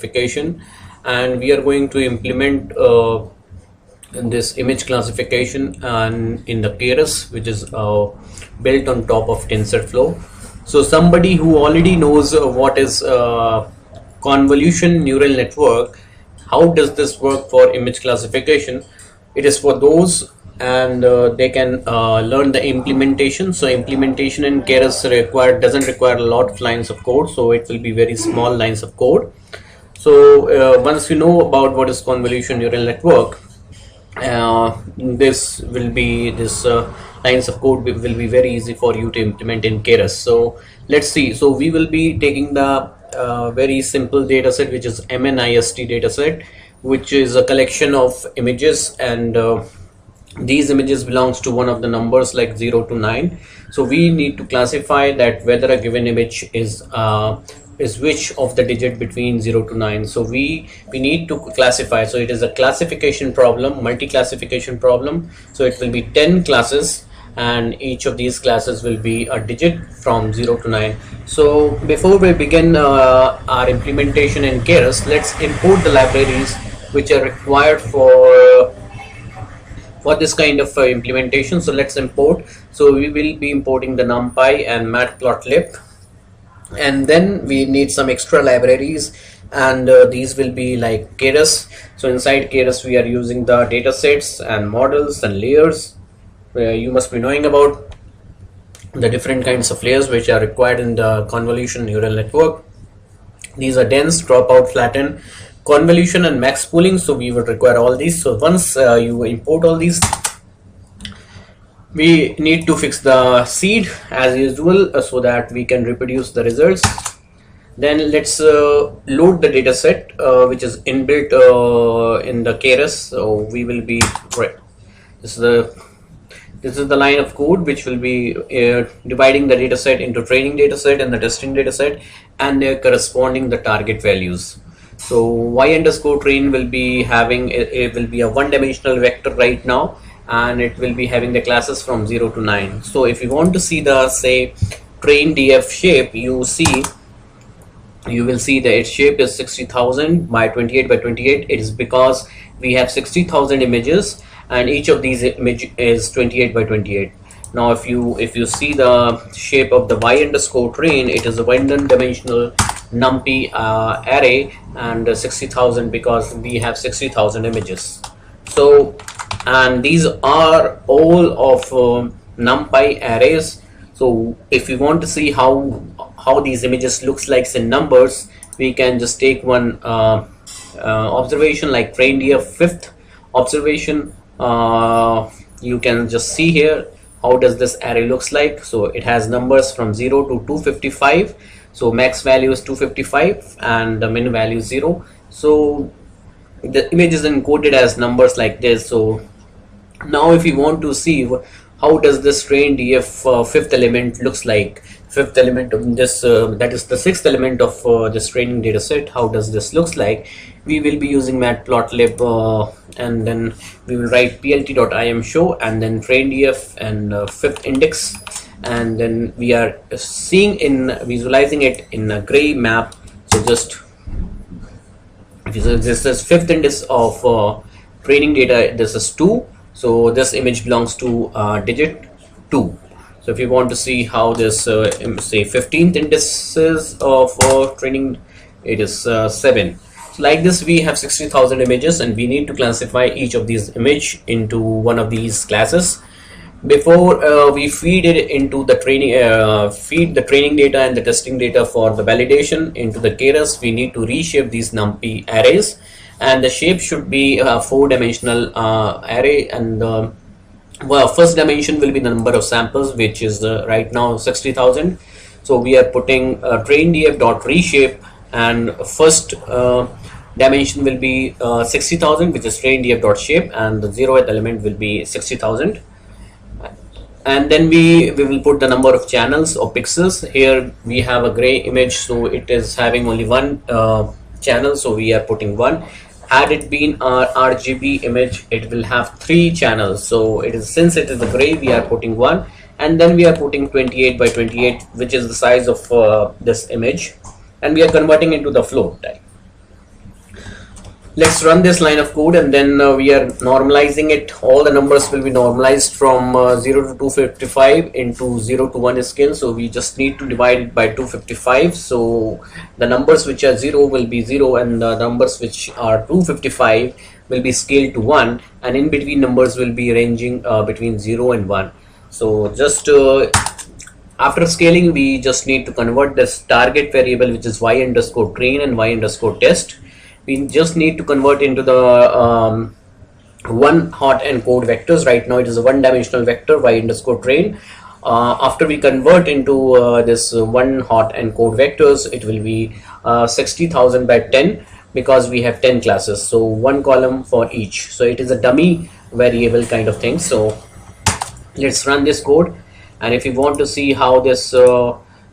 classification, and we are going to implement this image classification and in the Keras, which is built on top of TensorFlow. So somebody who already knows what is convolution neural network, how does this work for image classification? It is for those, and they can learn the implementation. So implementation in Keras doesn't require a lot of lines of code, so it will be very small lines of code. So once you know about what is convolution neural network, this lines of code will be very easy for you to implement in Keras. So let's see. So we will be taking the very simple dataset, which is MNIST dataset, which is a collection of images, and these images belongs to one of the numbers like 0 to 9. So we need to classify that whether a given image is which of the digit between 0 to 9. So we need to classify. So it is a classification problem, multi-classification problem. So it will be 10 classes, and each of these classes will be a digit from 0 to 9. So before we begin our implementation in Keras, let's import the libraries which are required for this kind of implementation. So let's import. So we will be importing the numpy and matplotlib, and then we need some extra libraries, and these will be like Keras. So inside Keras we are using the datasets and models and layers. You must be knowing about the different kinds of layers which are required in the convolution neural network. These are dense, dropout, flatten, convolution, and max pooling. So we would require all these. So once you import all these, we need to fix the seed as usual so that we can reproduce the results. Then let's load the dataset which is inbuilt in the Keras. So we will be this is the line of code which will be dividing the dataset into training dataset and the testing dataset, and their corresponding the target values. So y_train will be having it will be a one-dimensional vector right now, and it will be having the classes from 0 to 9. So if you want to see the train df shape, you will see that its shape is 60,000 by 28 by 28. It is because we have 60,000 images, and each of these image is 28 by 28. Now if you see the shape of the y_train, it is a one-dimensional numpy array, and 60,000 because we have 60,000 images. So, and these are all of numpy arrays. So if you want to see how these images looks like in numbers, we can just take one observation like train df fifth observation. You can just see here how does this array looks like. So it has numbers from 0 to 255. So max value is 255 and the min value is 0. So the image is encoded as numbers like this. So now if you want to see how does this train df fifth element looks like, fifth element of this that is the sixth element of this training data set, how does this looks like, we will be using matplotlib, and then we will write plt.imshow and then train df and fifth index, and then we are visualizing it in a gray map. So just this is fifth index of training data, this is 2. So this image belongs to digit 2. So if you want to see how this say 15th indices of training, it is 7. So like this we have 60,000 images, and we need to classify each of these image into one of these classes. Before we feed it into the training, feed the training data and the testing data for the validation into the Keras, we need to reshape these numpy arrays, and the shape should be a 4-dimensional array, and well, first dimension will be the number of samples, which is right now 60,000. So we are putting train df dot reshape, and first dimension will be 60,000, which is train df dot shape, and the 0th element will be 60,000. And then we will put the number of channels or pixels. Here we have a gray image, so it is having only one channel, so we are putting 1. Had it been our RGB image, it will have 3 channels. So it is, since it is a gray, we are putting 1, and then we are putting 28 by 28, which is the size of this image, and we are converting into the float type. Let's run this line of code, and then we are normalizing it. All the numbers will be normalized from 0 to 255 into 0 to 1 scale. So we just need to divide it by 255. So the numbers which are 0 will be 0, and the numbers which are 255 will be scaled to 1, and in between numbers will be ranging between 0 and 1. So just after scaling, we just need to convert this target variable, which is y underscore train and y underscore test. We just need to convert into the one hot encode vectors. Right now it is a one-dimensional vector y underscore train. After we convert into this one hot encode vectors, it will be 60,000 by 10, because we have 10 classes, so one column for each. So it is a dummy variable kind of thing. So let's run this code, and if you want to see how this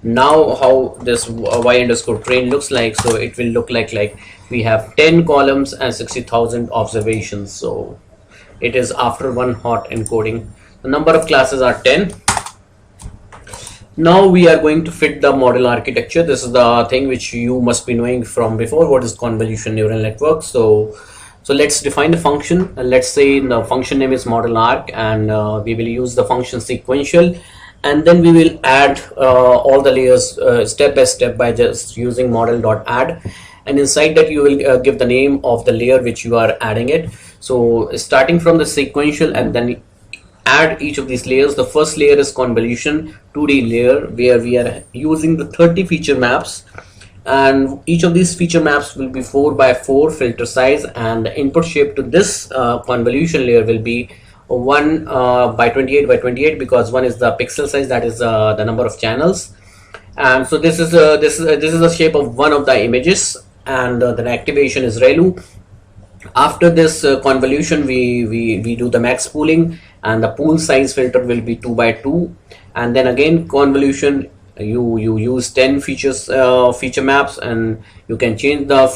now how this y underscore train looks like, so it will look like we have 10 columns and 60,000 observations. So it is after one hot encoding. The number of classes are 10. Now we are going to fit the model architecture. This is the thing which you must be knowing from before. What is convolution neural network? So let's define the function. Let's say the function name is model arc, and we will use the function sequential, and then we will add all the layers step by step by just using model.add, and inside that you will give the name of the layer which you are adding it. So starting from the sequential, and then add each of these layers. The first layer is convolution 2D layer, where we are using the 30 feature maps, and each of these feature maps will be 4 by 4 filter size, and the input shape to this convolution layer will be 1 by 28 by 28, because 1 is the pixel size, that is the number of channels. And so this is the shape of one of the images, and the activation is ReLU. After this convolution, we do the max pooling, and the pool size filter will be 2 by 2, and then again convolution, you use 10 feature maps, and you can change the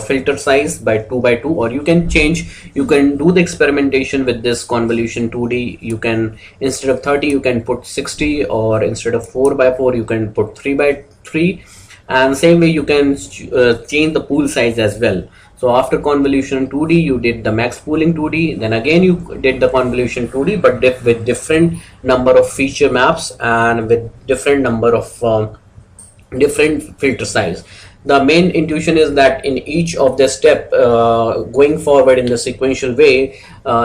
filter size by 2 by 2, or you can do the experimentation with this convolution 2D. You can, instead of 30 you can put 60, or instead of 4 by 4 you can put 3 by 3, and same way you can change the pool size as well. So after convolution 2D, you did the max pooling 2D, then again you did the convolution 2D, but with different number of feature maps and with different number of different filter size. The main intuition is that in each of the step going forward in the sequential way,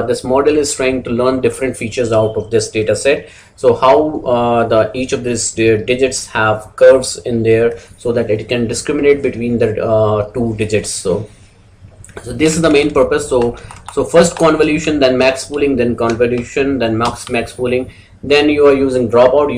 this model is trying to learn different features out of this data set. So how each of these digits have curves in there, so that it can discriminate between the two digits. So this is the main purpose. So first convolution, then max pooling, then convolution, then max pooling, then you are using dropout.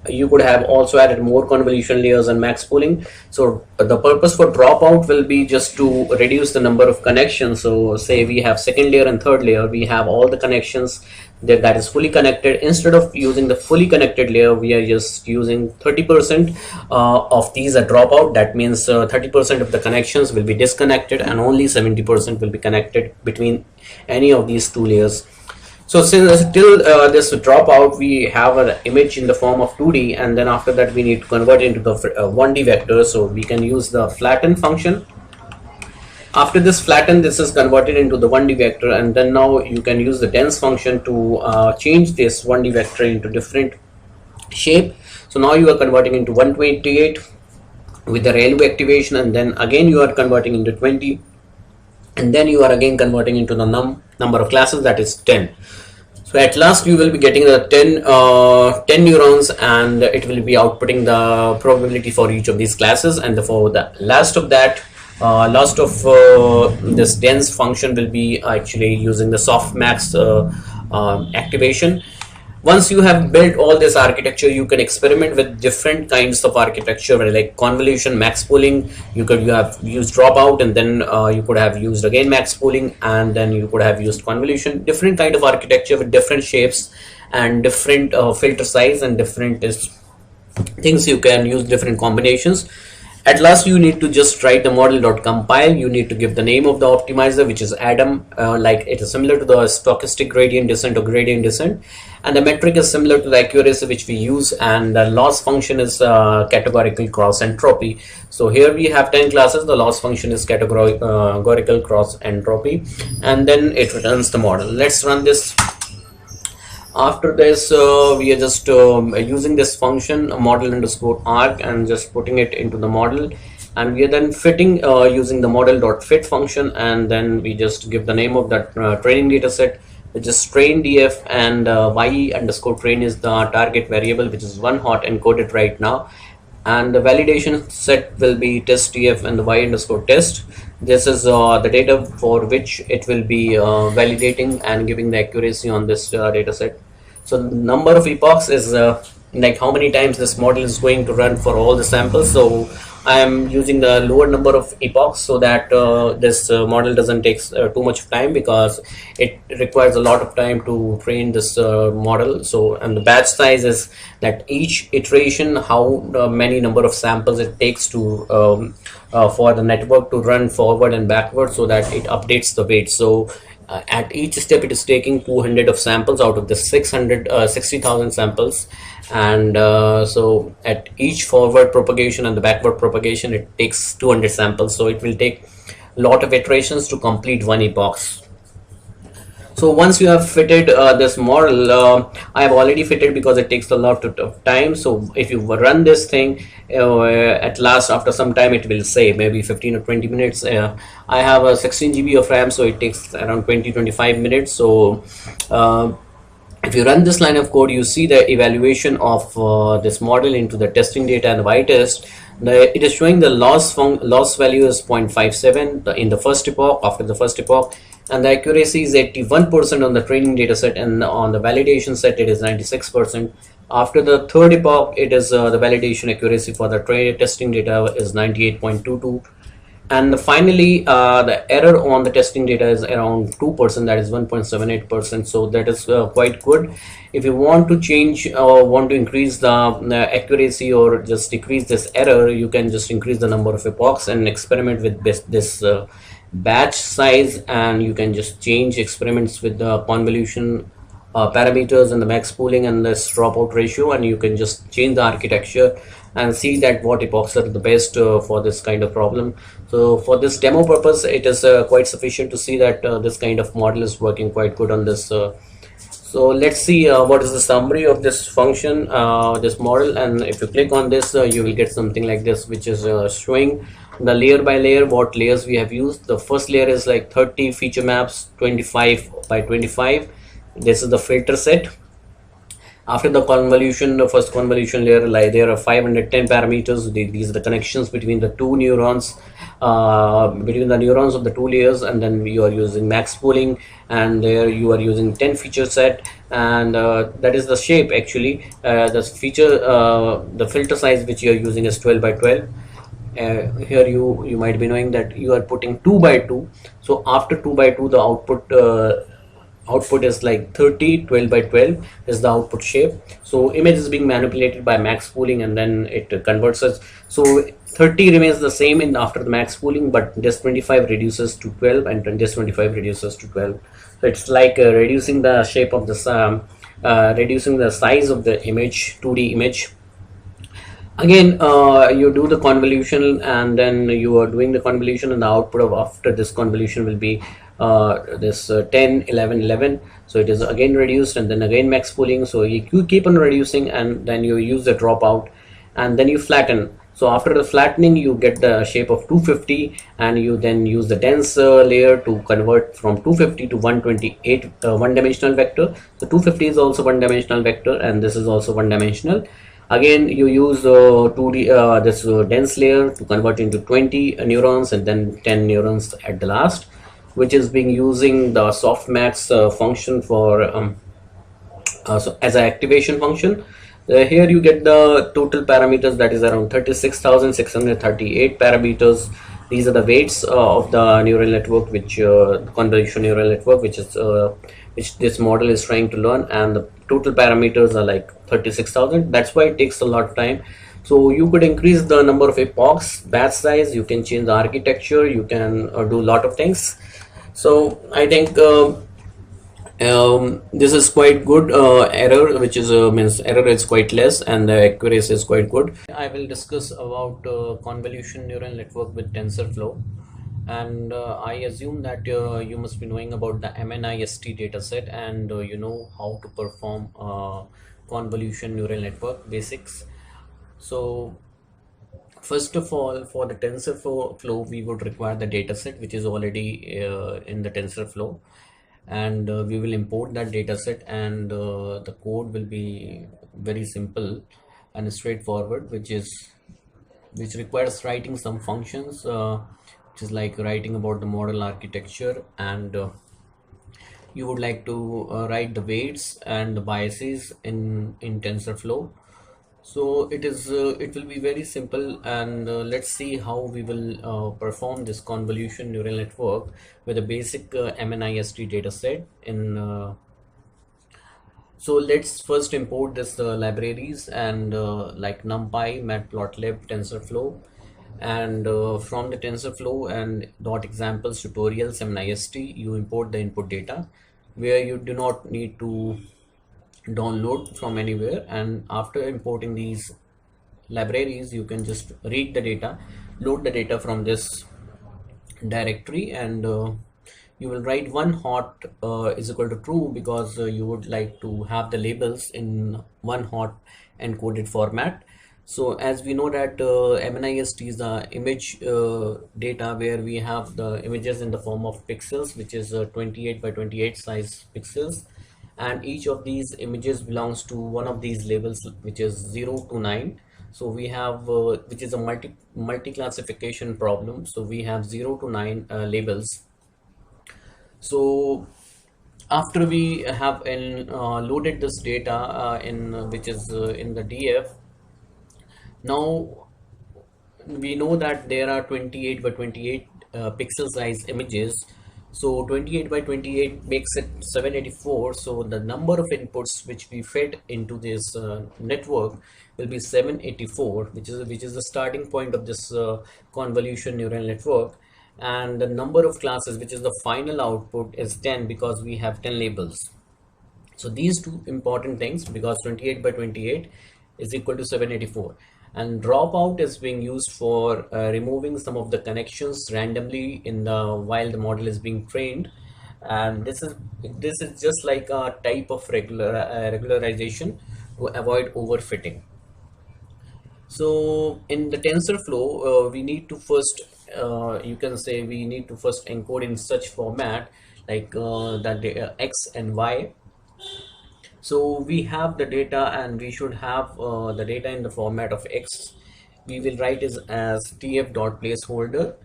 You could have also added more convolution layers and max pooling. So the purpose for dropout will be just to reduce the number of connections. So say we have second layer and third layer, we have all the connections that is fully connected. Instead of using the fully connected layer, we are just using 30% of these are dropout. That means 30% of the connections will be disconnected, and only 70% will be connected between any of these two layers. So since till this dropout, we have an image in the form of 2D, and then after that we need to convert into the 1D vector. So we can use the flatten function. After this flatten, this is converted into the 1D vector, and then now you can use the dense function to change this 1D vector into different shape. So now you are converting into 128 with the ReLU activation, and then again you are converting into 20, and then you are again converting into the number of classes, that is 10. So at last you will be getting the 10 neurons, and it will be outputting the probability for each of these classes. And for the last of this dense function will be actually using the softmax activation. Once you have built all this architecture, you can experiment with different kinds of architecture, like convolution, max pooling. You have used dropout, and then you could have used again max pooling, and then you could have used convolution. Different kind of architecture with different shapes and different filter size and different things. You can use different combinations. At last, you need to just write the model.compile. You need to give the name of the optimizer, which is Adam, like it is similar to the stochastic gradient descent or gradient descent. And the metric is similar to the accuracy which we use. And the loss function is categorical cross entropy. So here we have 10 classes. The loss function is categorical cross entropy. And then it returns the model. Let's run this. After this, we are just using this function model underscore arc and just putting it into the model, and we are then fitting using the model.fit function, and then we just give the name of that training data set, which is train df, and y underscore train is the target variable, which is one hot encoded right now, and the validation set will be test df and the y underscore test. This is the data for which it will be validating and giving the accuracy on this data set. So the number of epochs is like how many times this model is going to run for all the samples. So I am using the lower number of epochs so that this model doesn't take too much time, because it requires a lot of time to train this model. So, and the batch size is that each iteration, how many number of samples it takes to for the network to run forward and backward, so that it updates the weight. So at each step it is taking 200 of samples out of the 60,000 samples, and so at each forward propagation and the backward propagation it takes 200 samples, so it will take a lot of iterations to complete one epoch. So once you have fitted this model, I have already fitted because it takes a lot of time. So if you run this thing, at last after some time it will say maybe 15 or 20 minutes. I have a 16 GB of RAM, so it takes around 20-25 minutes. So if you run this line of code, you see the evaluation of this model into the testing data and the y-test. It is showing the loss value is 0.57 in the first epoch, after the first epoch, and the accuracy is 81% on the training data set, and on the validation set it is 96%. After the third epoch, it is the validation accuracy for the testing data is 98.22. And finally, the error on the testing data is around 2%, that is 1.78%. So that is quite good. If you want to change or want to increase the accuracy or just decrease this error, you can just increase the number of epochs and experiment with this batch size, and you can just change experiments with the convolution parameters and the max pooling and this dropout ratio, and you can just change the architecture and see that what epochs are the best for this kind of problem. So for this demo purpose, it is quite sufficient to see that this kind of model is working quite good on this. So let's see what is the summary of this function, this model, and if you click on this, you will get something like this, which is showing the layer by layer what layers we have used. The first layer is like 30 feature maps, 25 by 25. This is the filter set. After the convolution, the first convolution layer, like there are 510 parameters. These are the connections between the two neurons, between the neurons of the two layers, and then you are using max pooling, and there you are using 10 feature set, and that is the shape actually. The feature, the filter size which you are using is 12 by 12. Here you might be knowing that you are putting 2 by 2. So after 2 by 2, the output is like 30. 12 by 12 is the output shape. So image is being manipulated by max pooling, and then it converts us. So 30 remains the same in after the max pooling, but this 25 reduces to 12, and this 25 reduces to 12. So it's like reducing the shape of the reducing the size of the image, 2D image. Again, you do the convolution, and then you are doing the convolution, and the output of after this convolution will be this 10, 11, 11. So it is again reduced, and then again max pooling. So you keep on reducing, and then you use the dropout, and then you flatten. So after the flattening, you get the shape of 250, and you then use the dense layer to convert from 250 to 128 one-dimensional vector. So 250 is also one-dimensional vector, and this is also one-dimensional. Again, you use 2D this dense layer to convert into 20 neurons, and then 10 neurons at the last, which is being using the softmax function for so as an activation function. Here you get the total parameters, that is around 36,638 parameters. These are the weights of the neural network, which convolution neural network, which is which this model is trying to learn, and the total parameters are like 36,000. That's why it takes a lot of time. So you could increase the number of epochs, batch size, you can change the architecture, you can do a lot of things. So I think this is quite good. Error, which is means error is quite less and the accuracy is quite good. I will discuss about convolution neural network with TensorFlow, and I assume that you must be knowing about the MNIST dataset, and you know how to perform convolution neural network basics. So first of all, for the TensorFlow, we would require the dataset which is already in the TensorFlow, and we will import that dataset, and the code will be very simple and straightforward, which requires writing some functions, which is like writing about the model architecture, and you would like to write the weights and the biases in TensorFlow. So it will be very simple, and let's see how we will perform this convolution neural network with a basic MNIST dataset in so let's first import this libraries, and like numpy, matplotlib, TensorFlow, and from the TensorFlow and .examples tutorials MNIST, you import the input data, where you do not need to download from anywhere. And after importing these libraries, you can just read the data, load the data from this directory, and you will write one hot is equal to true, because you would like to have the labels in one hot encoded format. So as we know that MNIST is the image data, where we have the images in the form of pixels, which is 28 by 28 size pixels, and each of these images belongs to one of these labels, which is 0 to 9. So we have which is a multi classification problem, so we have 0 to 9 labels. So after we have loaded this data in which is in the DF, now we know that there are 28 by 28 pixel size images. So 28 by 28 makes it 784. So the number of inputs which we fed into this network will be 784, which is the starting point of this convolution neural network. And the number of classes, which is the final output, is 10, because we have 10 labels. So these two important things, because 28 by 28 is equal to 784, and dropout is being used for removing some of the connections randomly in the while the model is being trained. And this is just like a type of regularization to avoid overfitting. So in the TensorFlow, we need to first you can say we need to first encode in such format, like that the x and y. So we have the data, and we should have the data in the format of x. We will write it as tf.placeholder,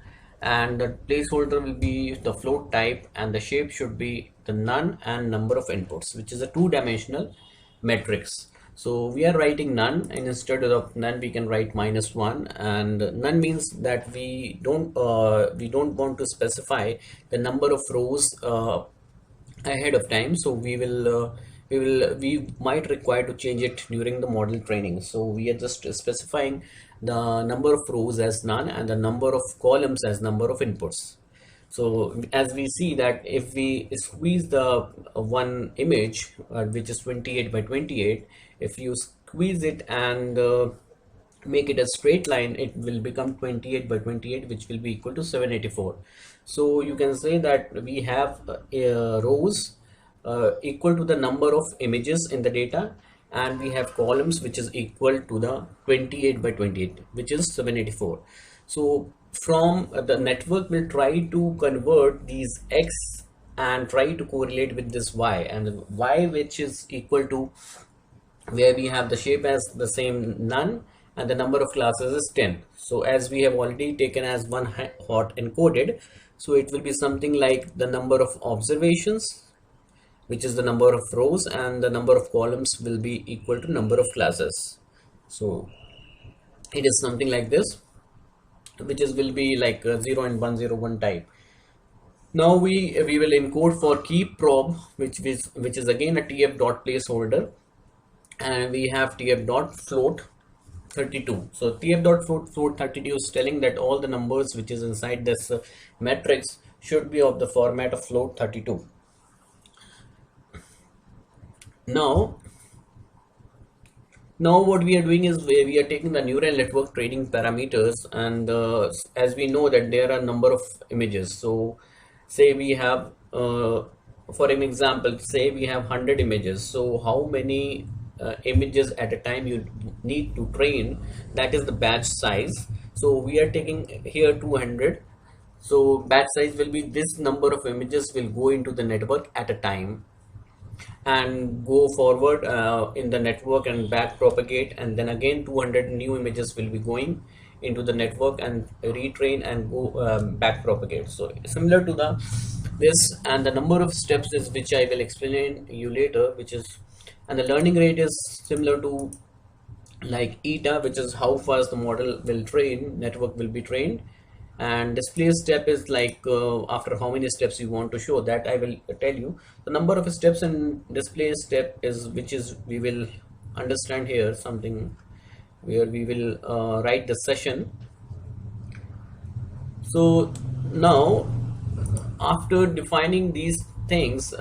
and the placeholder will be the float type, and the shape should be the none and number of inputs, which is a two-dimensional matrix. So we are writing none, and instead of none we can write -1, and none means that we don't want to specify the number of rows ahead of time. So we might require to change it during the model training. So we are just specifying the number of rows as none and the number of columns as number of inputs. So as we see that if we squeeze the one image which is 28 by 28, if you squeeze it and make it a straight line, it will become 28 by 28, which will be equal to 784. So you can say that we have rows equal to the number of images in the data, and we have columns which is equal to the 28 by 28, which is 784. So from the network will try to convert these x and try to correlate with this y, and y which is equal to where we have the shape as the same none and the number of classes is 10. So as we have already taken as one hot encoded, so it will be something like the number of observations, which is the number of rows, and the number of columns will be equal to number of classes. So it is something like this, which will be like 0 and 101 type. Now we will encode for keep prob, which is again a tf.placeholder, and we have tf.float. 32. So tf.float 32 is telling that all the numbers which is inside this matrix should be of the format of float 32. Now what we are doing is we are taking the neural network training parameters, and as we know that there are a number of images. So say we have for an example, say we have 100 images. So how many images at a time you need to train, that is the batch size. So we are taking here 200. So batch size will be this number of images will go into the network at a time and go forward in the network and back propagate, and then again 200 new images will be going into the network and retrain and go back propagate. So similar to the this, and the number of steps is which I will explain you later, which is, and the learning rate is similar to like eta, which is how fast the model will train, network will be trained, and display step is like after how many steps you want to show, that I will tell you. The number of steps in display step is, which is we will understand here something where we will write the session. So now after defining these things,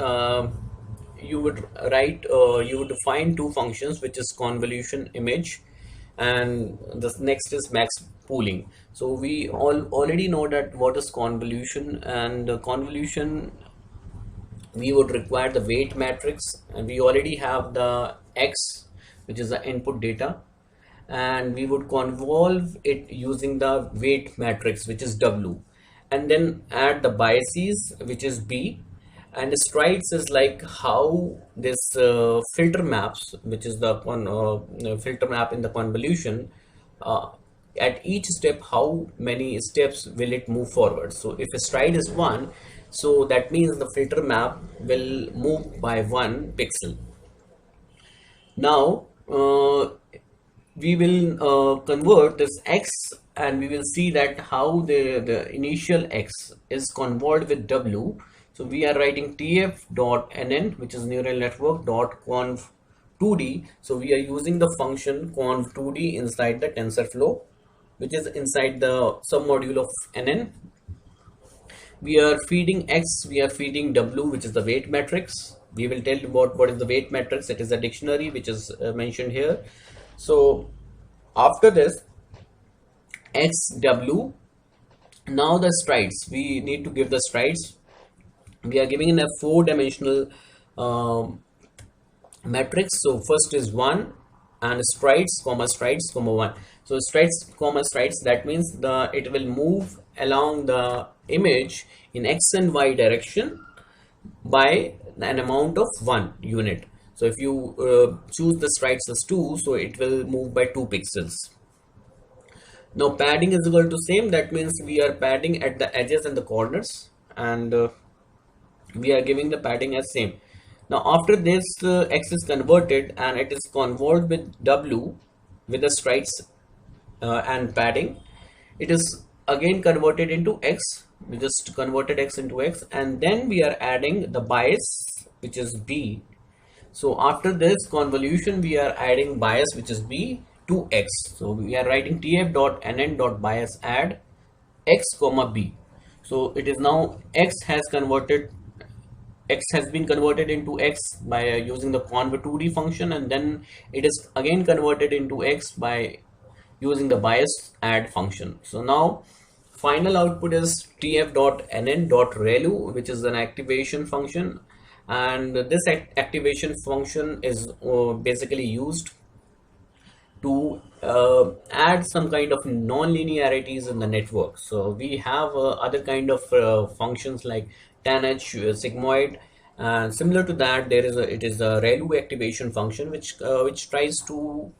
you would write you would define two functions, which is convolution image, and the next is max pooling. So we already know that what is convolution, and convolution we would require the weight matrix, and we already have the x, which is the input data, and we would convolve it using the weight matrix, which is w, and then add the biases, which is b, and the strides is like how this filter maps, which is the filter map in the convolution, uh, at each step how many steps will it move forward. So if a stride is 1, so that means the filter map will move by 1 pixel. Now we will convert this x, and we will see that how the initial x is convolved with w. So we are writing tf.nn, which is neural network dot conv 2d. So we are using the function conv 2d inside the TensorFlow, which is inside the submodule of nn. We are feeding x, we are feeding w, which is the weight matrix. We will tell about what is the weight matrix. It is a dictionary which is mentioned here. So after this xw, now the strides, we need to give the strides. We are giving in a 4-dimensional matrix. So first is 1, and strides comma 1. So strides comma strides, that means the it will move along the image in x and y direction by an amount of 1 unit. So if you choose the strides as 2, so it will move by 2 pixels. Now padding is equal to same, that means we are padding at the edges and the corners, and we are giving the padding as same. Now after this x is converted and it is convolved with w with the strides and padding, it is again converted into x. We just converted x into x, and then we are adding the bias, which is b. So after this convolution, we are adding bias, which is b, to x. So we are writing tf.nn.bias add x comma b. So it is now x has been converted into x by using the conv2d function, and then it is again converted into x by using the bias add function. So now final output is tf.nn.relu, which is an activation function, and this activation function is basically used to add some kind of non-linearities in the network. So we have other kind of functions like tanh, sigmoid, and similar to that there is it is a ReLU activation function which tries to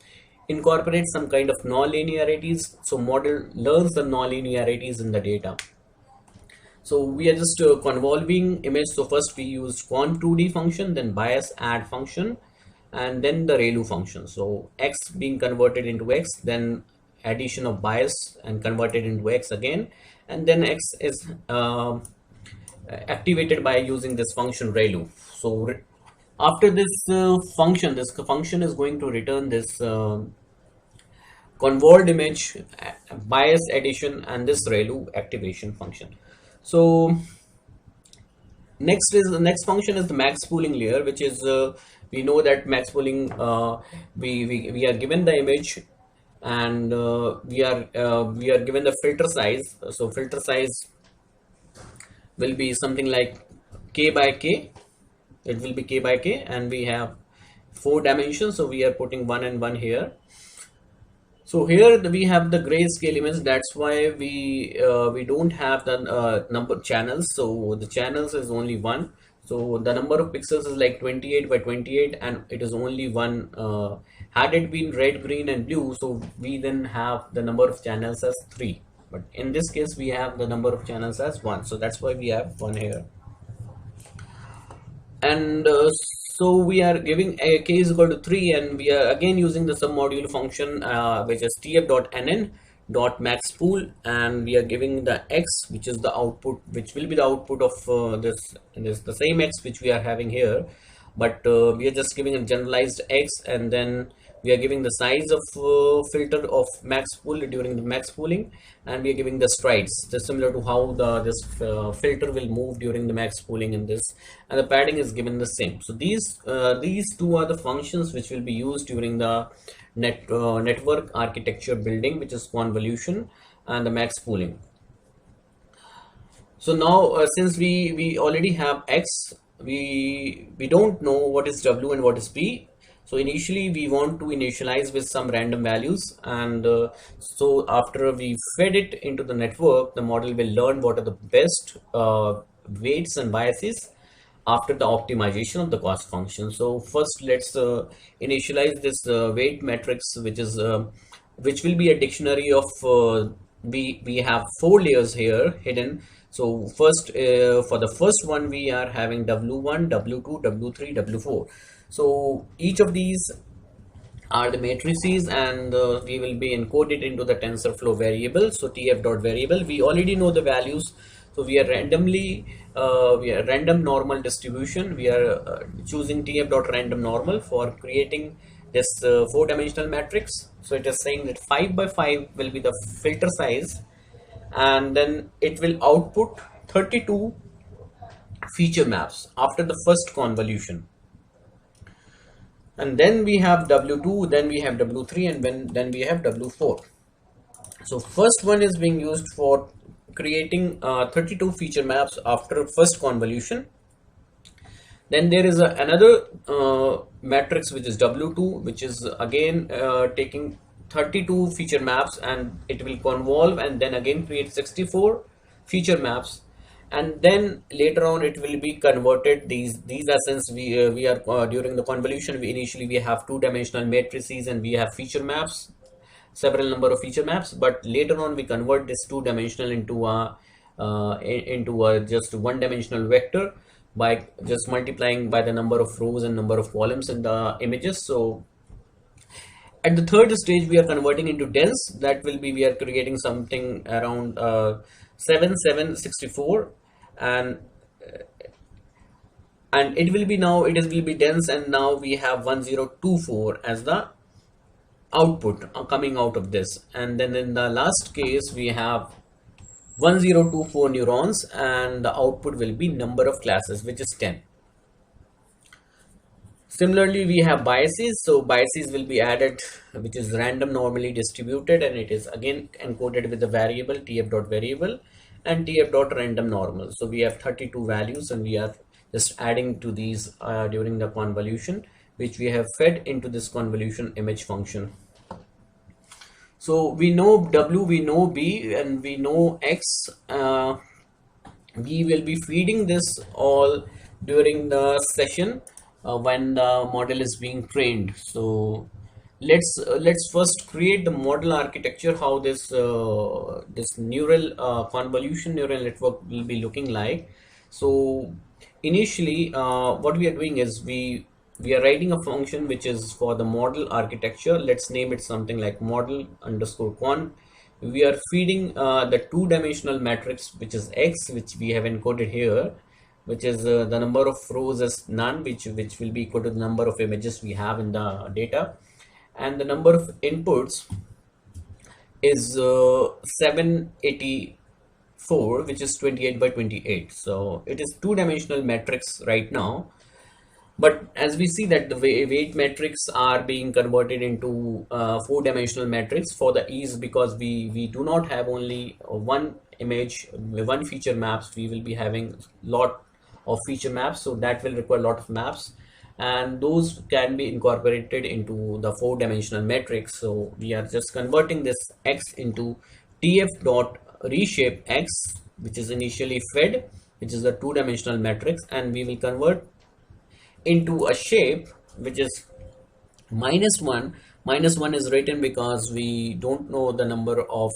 incorporate some kind of non-linearities. So model learns the non-linearities in the data. So we are just convolving image. So first we used conv2d function, then bias add function, and then the ReLU function. So x being converted into x, then addition of bias and converted into x again, and then x is activated by using this function ReLU. So after this function is going to return this convolved image, bias addition, and this ReLU activation function. So next function is the max pooling layer, which is we know that max pooling, we are given the image, and we are given the filter size. So filter size will be something like k by k. It will be k by k, and we have 4 dimensions, so we are putting 1 and 1 here. So here we have the grayscale image. That's why we don't have the number channels. So the channels is only one. So the number of pixels is like 28 by 28, and it is only one. Had it been red, green, and blue, so we then have the number of channels as 3. But in this case, we have the number of channels as 1. So that's why we have 1 here. And so we are giving a k is equal to 3, and we are again using the submodule function, which is tf.nn.maxpool, and we are giving the x, which is the output, which will be the output of this the same x which we are having here, but we are just giving a generalized x, and then we are giving the size of filter of max pool during the max pooling, and we are giving the strides. Just similar to how this filter will move during the max pooling in this, and the padding is given the same. So these two are the functions which will be used during the network architecture building, which is convolution and the max pooling. So now since we already have x, we don't know what is w and what is p. So initially we want to initialize with some random values, and so after we fed it into the network, the model will learn what are the best weights and biases after the optimization of the cost function. So first let's initialize this weight matrix, which will be a dictionary of we have 4 layers here hidden. So first for the first one we are having w1, w2, w3, w4. So each of these are the matrices, and we will be encoded into the TensorFlow variable. So tf.variable, we already know the values. So we are random normal distribution. We are choosing tf.random normal for creating this 4-dimensional matrix. So it is saying that 5 by 5 will be the filter size, and then it will output 32 feature maps after the first convolution. And then we have w2, then we have w3, and then we have w4. So first one is being used for creating 32 feature maps after first convolution. Then there is another matrix, which is w2, which is again taking 32 feature maps, and it will convolve and then again create 64 feature maps, and then later on it will be converted. These are, since we are during the convolution, we have 2-dimensional matrices, and we have feature maps, several number of feature maps, but later on we convert this 2-dimensional into a just 1-dimensional vector by just multiplying by the number of rows and number of columns in the images. So at the third stage we are converting into dense. That will be, we are creating something around 7,764, and it will be, now it will be dense, and now we have 1024 as the output coming out of this. And then in the last case we have 1024 neurons, and the output will be number of classes, which is 10. Similarly, we have biases. So biases will be added, which is random normally distributed, and it is again encoded with the variable tf.variable and tf.random normal. So we have 32 values, and we are just adding to these during the convolution, which we have fed into this convolution image function. So we know w, we know b, and we know x. We will be feeding this all during the session when the model is being trained. So let's first create the model architecture, how this neural convolution neural network will be looking like. So initially what we are doing is we are writing a function which is for the model architecture. Let's name it something like model underscore con. We are feeding the 2-dimensional matrix, which is x, which we have encoded here, which is the number of rows as none, which will be equal to the number of images we have in the data, and the number of inputs is 784, which is 28 by 28. So it is two-dimensional matrix right now. But as we see that the weight metrics are being converted into four-dimensional matrix for the ease, because we do not have only one image, one feature maps. We will be having lot of feature maps, so that will require a lot of maps, and those can be incorporated into the four-dimensional matrix. So we are just converting this x into tf dot reshape x, which is initially fed, which is the two-dimensional matrix, and we will convert into a shape which is -1. -1 is written because we don't know the number of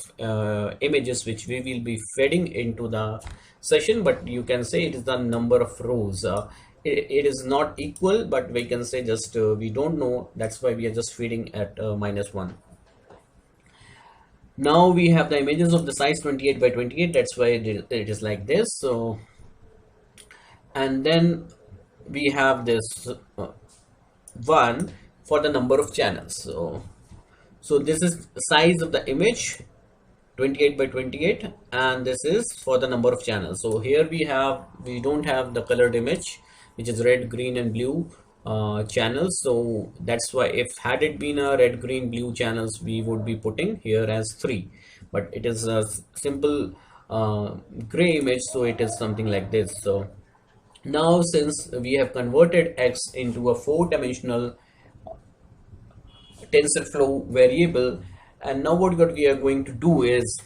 images which we will be feeding into the session, but you can say it is the number of rows. It is not equal, but we can say just we don't know, that's why we are just feeding at -1. Now we have the images of the size 28 by 28, that's why it is like this. So, and then we have this one for the number of channels. So this is the size of the image 28 by 28, and this is for the number of channels. So here we don't have the colored image, which is red, green and blue channels. So that's why if had it been a red, green, blue channels, we would be putting here as 3, but it is a simple gray image, so it is something like this. So now since we have converted x into a four-dimensional TensorFlow variable, and now what we are going to do is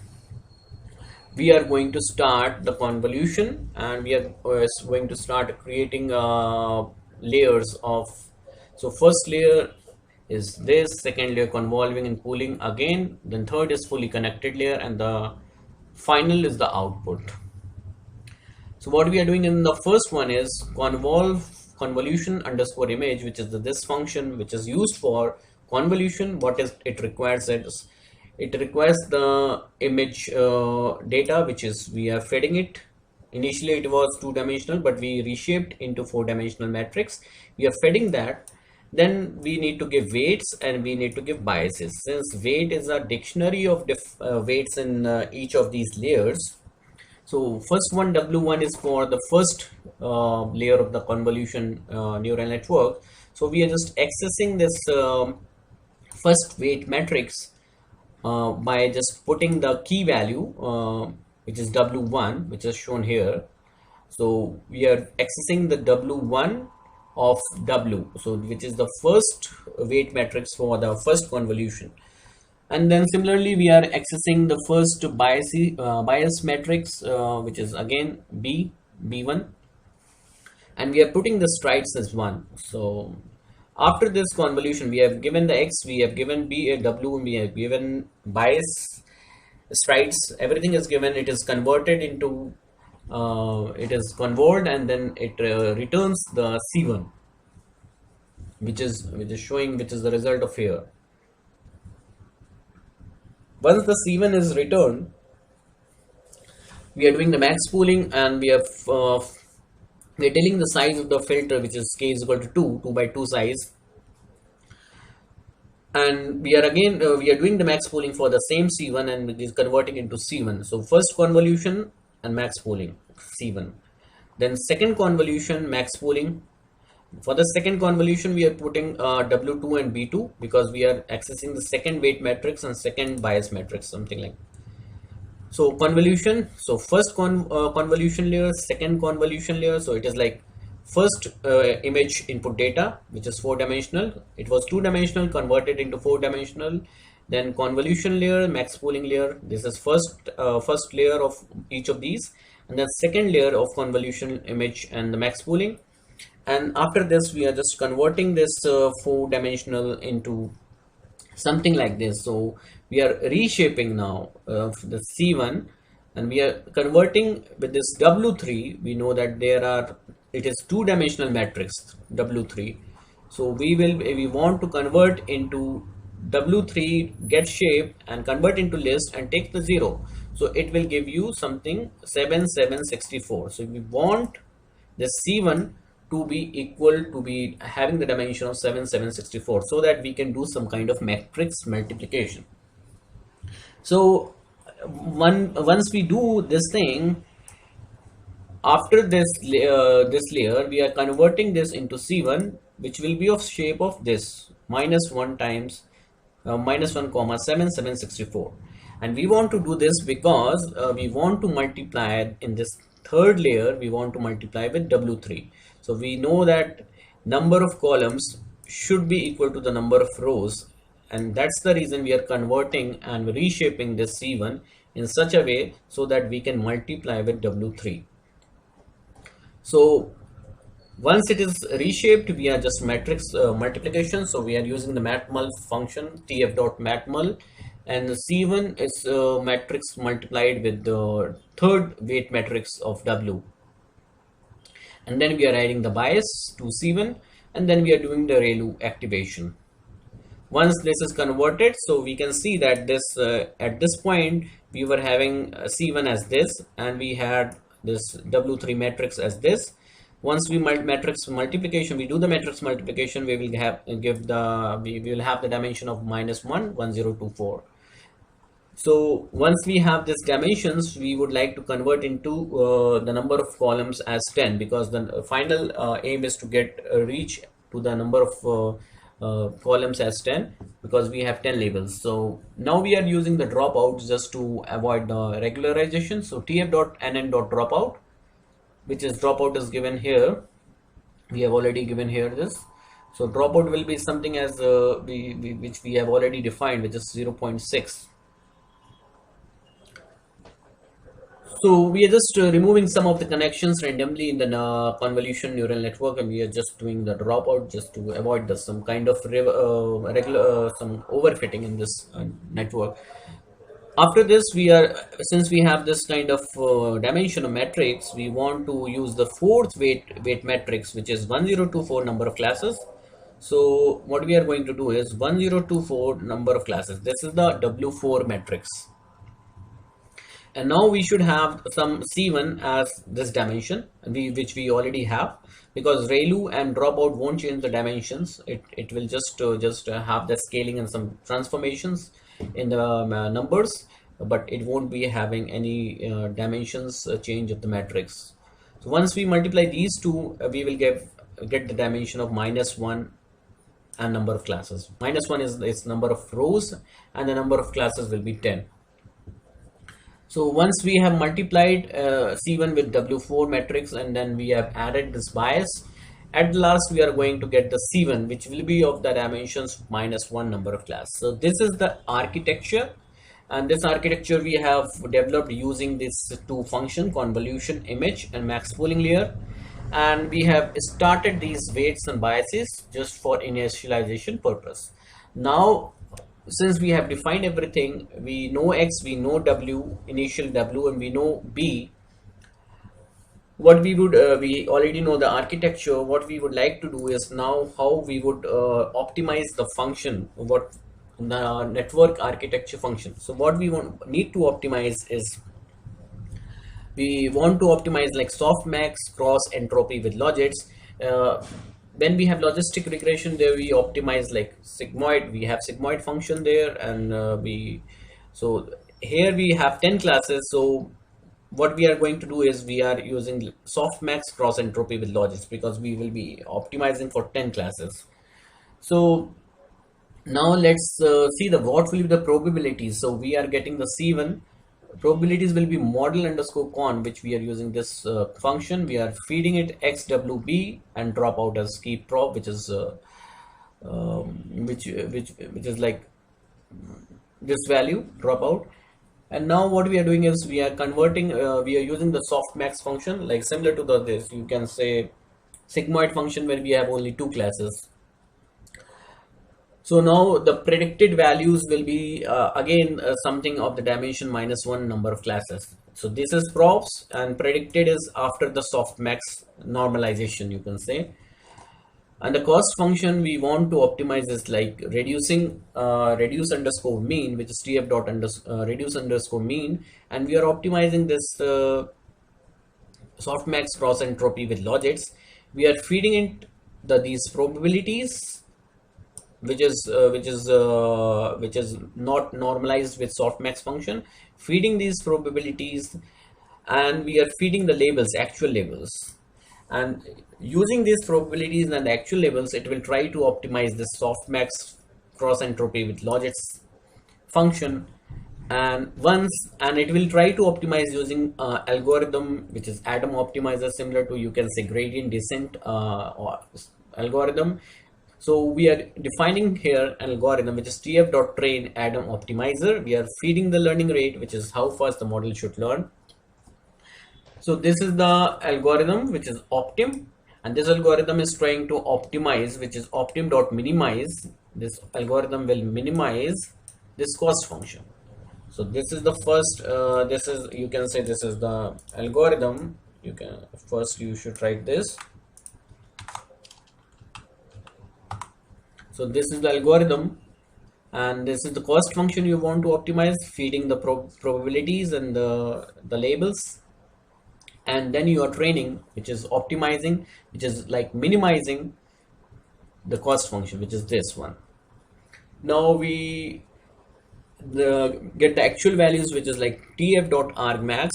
we are going to start the convolution, and we are going to start creating layers of. So first layer is this, second layer convolving and pooling again, then third is fully connected layer, and the final is the output. So what we are doing in the first one is convolution underscore image, which is this function which is used for convolution. What is it requires? It requires the image data, which is we are feeding it. Initially it was two-dimensional, but we reshaped into four-dimensional matrix. We are feeding that. Then we need to give weights and we need to give biases. Since weight is a dictionary of weights in each of these layers. So first one, W1, is for the first layer of the convolution neural network. So we are just accessing this first weight matrix by just putting the key value, which is W1, which is shown here. So we are accessing the W1 of W, so which is the first weight matrix for the first convolution. And then similarly we are accessing the first bias matrix, which is again B1, and we are putting the strides as 1. So after this convolution, we have given the x, we have given B a W, we have given bias strides, everything is given. It is converted into it is convolved, and then it returns the C1, which is showing, which is the result of here. Once the C1 is returned, we are doing the max pooling, and we are telling the size of the filter, which is k is equal to 2 by 2 size. And we are again we are doing the max pooling for the same C1, and it is converting into C1. So first convolution and max pooling C1, then second convolution max pooling. For the second convolution, we are putting W2 and B2 because we are accessing the second weight matrix and second bias matrix, something like. So convolution, so first convolution layer, second convolution layer. So it is like first image input data, which is four-dimensional. It was two-dimensional, converted into four-dimensional. Then convolution layer, max pooling layer. This is first layer of each of these, and then second layer of convolution image and the max pooling. And after this, we are just converting this four-dimensional into something like this. So we are reshaping now the C1, and we are converting with this W3. We know that it is two-dimensional matrix W3. So we want to convert into W3 get shape and convert into list and take the 0. So it will give you something 7764. So we want the C1 to be equal to be having the dimension of 7764, so that we can do some kind of matrix multiplication. So once we do this thing, after this layer, we are converting this into C1, which will be of shape of this -1 times -1 comma 7764. And we want to do this because we want to multiply in this third layer, we want to multiply with W3. So we know that number of columns should be equal to the number of rows, and that's the reason we are converting and reshaping this C1 in such a way so that we can multiply with W3. So once it is reshaped, we are just matrix multiplication. So we are using the matmul function tf.matmul, and the C1 is matrix multiplied with the third weight matrix of W. And then we are adding the bias to C1, and then we are doing the ReLU activation. Once this is converted, so we can see that this at this point we were having C1 as this, and we had this W3 matrix as this. Once we matrix multiplication, we do the matrix multiplication, we will have we will have the dimension of -1 1024. So once we have these dimensions, we would like to convert into the number of columns as 10, because the final aim is to get reach to the number of columns as 10, because we have 10 labels. So now we are using the dropouts just to avoid the regularization. So tf.nn.dropout, which is dropout is given here. We have already given here this. So dropout will be something as which we have already defined, which is 0.6. So we are just removing some of the connections randomly in the convolution neural network, and we are just doing the dropout just to avoid some kind of some overfitting in this network. After this, since we have this kind of dimension of matrix, we want to use the fourth weight matrix, which is 1024 number of classes. So what we are going to do is 1024 number of classes. This is the W4 matrix. And now we should have some C1 as this dimension, which we already have, because ReLU and dropout won't change the dimensions. It will just have the scaling and some transformations in the numbers, but it won't be having any dimensions change of the matrix. So once we multiply these two, we will get the dimension of -1 and number of classes. -1 is its number of rows, and the number of classes will be 10. So once we have multiplied C1 with W4 matrix, and then we have added this bias, at last we are going to get the C1, which will be of the dimensions -1 number of class. So this is the architecture, and this architecture we have developed using this two function, convolution image and max pooling layer, and we have started these weights and biases just for initialization purpose. Now since we have defined everything, we know X, we know W, initial W, and we know B. What we would, we already know the architecture. What we would like to do is now how we would optimize the function, what the network architecture function. So what we need to optimize is, we want to optimize like softmax cross entropy with logits. When we have logistic regression, there we optimize like sigmoid. We have sigmoid function there, and so here we have 10 classes. So what we are going to do is, we are using softmax cross entropy with logits, because we will be optimizing for 10 classes. So now let's see what will be the probabilities. So we are getting the C1. Probabilities will be model underscore con, which we are using this function. We are feeding it xwb and drop out as keep prop, which is which is like this value drop out. And now what we are doing is, we are converting, we are using the softmax function, like similar to this, you can say sigmoid function, where we have only 2 classes. So now the predicted values will be again something of the dimension -1 number of classes. So this is props, and predicted is after the softmax normalization, you can say. And the cost function we want to optimize is like reducing reduce underscore mean, which is tf dot reduce underscore mean, and we are optimizing this softmax cross entropy with logits. We are feeding it these probabilities which is not normalized with softmax function, feeding these probabilities, and we are feeding the labels, actual labels, and using these probabilities and actual labels, it will try to optimize this softmax cross entropy with logits function. And it will try to optimize using algorithm which is atom optimizer, similar to, you can say, gradient descent or algorithm. So we are defining here an algorithm which is tf.train atom optimizer. We are feeding the learning rate, which is how fast the model should learn. So this is the algorithm which is optim, and this algorithm is trying to optimize, which is optim.minimize. This algorithm will minimize this cost function. So this is the first, this is, you can say, this is the algorithm. You can first, you should write this. So this is the algorithm, and this is the cost function you want to optimize, feeding the probabilities and the labels. And then you are training, which is optimizing, which is like minimizing the cost function, which is this one. Now we get the actual values, which is like tf.argmax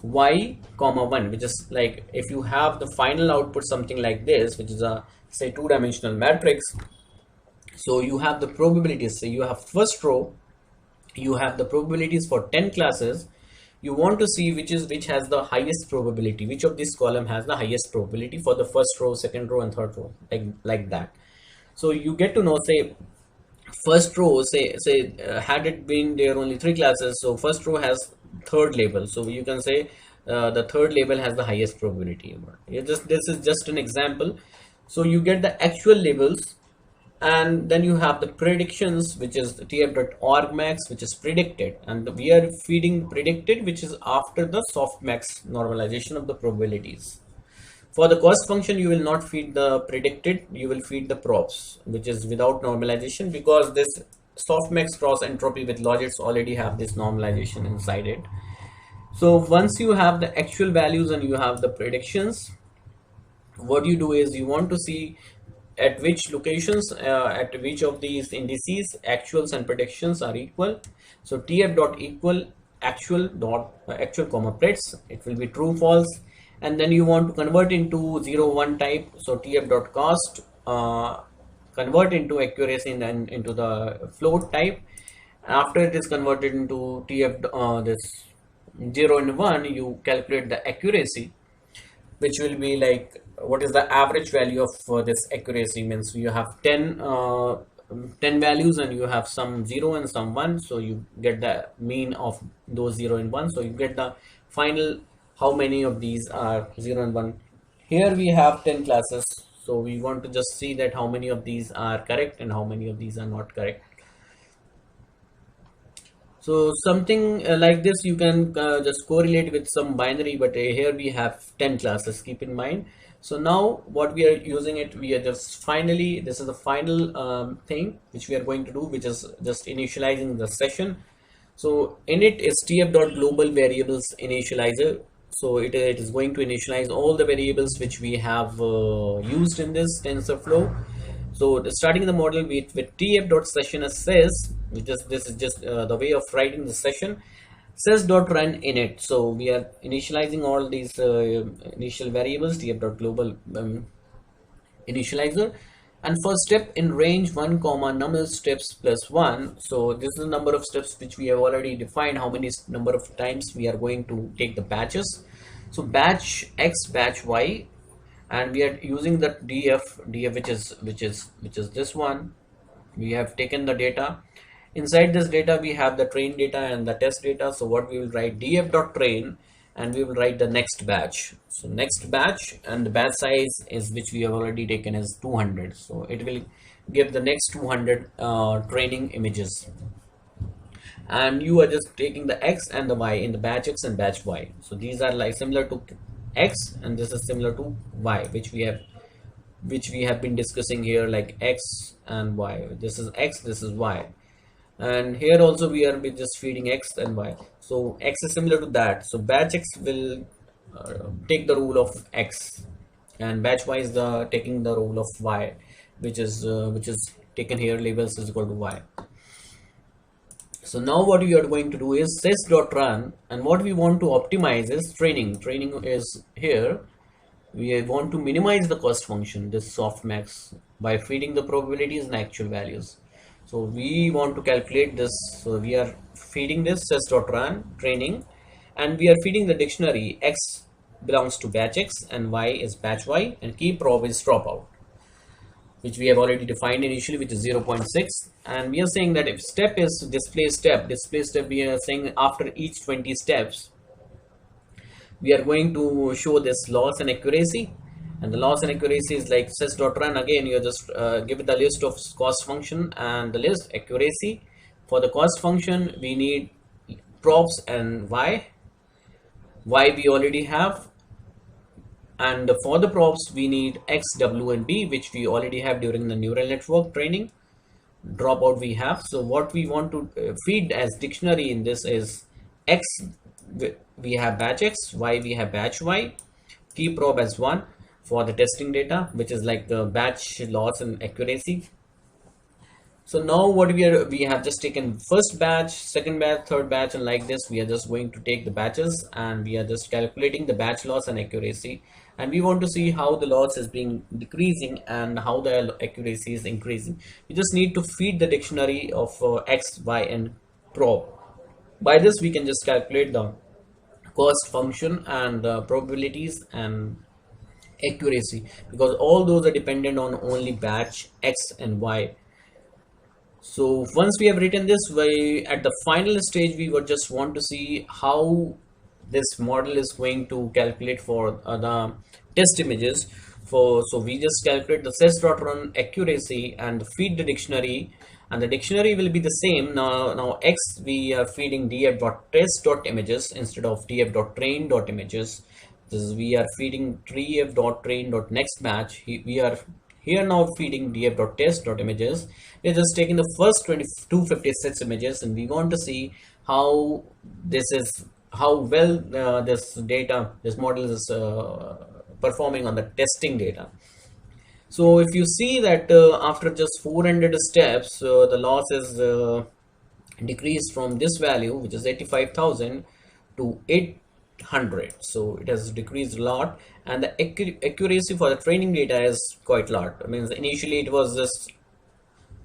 y comma 1, which is like, if you have the final output something like this, which is a, say, two-dimensional matrix. So you have the probabilities. So you have first row, you have the probabilities for 10 classes. You want to see which has the highest probability, which of this column has the highest probability for the first row, second row, and third row, like that. So you get to know, say, first row, had it been there only 3 classes, so first row has third label, so you can say the third label has the highest probability. This is just an example. So you get the actual labels, and then you have the predictions, which is tf.argmax, which is predicted, and we are feeding predicted, which is after the softmax normalization of the probabilities. For the cost function, you will not feed the predicted, you will feed the props, which is without normalization, because this softmax cross entropy with logits already have this normalization inside it. So once you have the actual values and you have the predictions, what you do is you want to see at which locations, at which of these indices actuals and predictions are equal. So tf.equal actual comma preds, it will be true false. And then you want to convert into 0 1 type, so tf.cost convert into accuracy and then into the float type. After it is converted into tf this 0 and 1, you calculate the accuracy, which will be like, what is the average value of this accuracy, means you have 10 values and you have some 0 and some 1, so you get the mean of those 0 and 1, so you get the final how many of these are 0 and 1. Here we have 10 classes, so we want to just see that how many of these are correct and how many of these are not correct. So something like this you can just correlate with some binary, but here we have 10 classes, keep in mind. So now what we are using it, we are just finally, this is the final thing which we are going to do, which is just initializing the session. So init is tf.global variables initializer. So it is going to initialize all the variables which we have used in this TensorFlow. So starting the model with tf.session as says, this is just the way of writing the session, says.run init. So we are initializing all these initial variables, tf.global initializer. And for step in range 1 comma number steps plus 1, so this is the number of steps which we have already defined, how many number of times we are going to take the batches. So batch x, batch y, and we are using the df which is this one. We have taken the data. Inside this data we have the train data and the test data. So what we will write, df.train, and we will write the next batch. So next batch, and the batch size is, which we have already taken, is 200. So it will give the next 200 training images, and you are just taking the x and the y in the batch x and batch y. So these are like similar to x, and this is similar to y, which we have been discussing here, like x and y. This is x, this is y, and here also we are just feeding x and y. So x is similar to that. So batch x will take the role of x, and batch y is taking the role of y, which is taken here, labels is equal to y. So now what we are going to do is sys.run, and what we want to optimize is training. Training is here. We want to minimize the cost function, this softmax, by feeding the probabilities and actual values. So we want to calculate this. So we are feeding this sys.run training, and we are feeding the dictionary x belongs to batch x and y is batch y, and key prob is dropout, which we have already defined initially, which is 0.6. And we are saying that if step is display step, we are saying after each 20 steps, we are going to show this loss and accuracy. And the loss and accuracy is like sys.run. Again, you just give it the list of cost function and the list accuracy. For the cost function, we need probs and y we already have, and for the probs we need x, w, and b, which we already have during the neural network training. Dropout we have. So what we want to feed as dictionary in this is x, we have batch x, y we have batch y, key prob as 1 for the testing data, which is like the batch loss and accuracy. So now what we have just taken first batch, second batch, third batch, and like this we are just going to take the batches, and we are just calculating the batch loss and accuracy, and we want to see how the loss is being decreasing and how the accuracy is increasing. We just need to feed the dictionary of x, y, and prob. By this we can just calculate the cost function and probabilities and accuracy, because all those are dependent on only batch x and y. So once we have written this, at the final stage we would just want to see how this model is going to calculate for the test images. So we just calculate the sys.run accuracy and feed the dictionary, and the dictionary will be the same. Now x we are feeding df.test.images instead of df.train.images. This is, we are feeding df.train.next batch. We are here now feeding df.test.images. We are just taking the first 256 images, and we want to see how well this model is performing on the testing data. So if you see that after just 400 steps, the loss is decreased from this value, which is 85,000, to 800. So it has decreased a lot, and the accuracy for the training data is quite a lot. I mean, initially it was just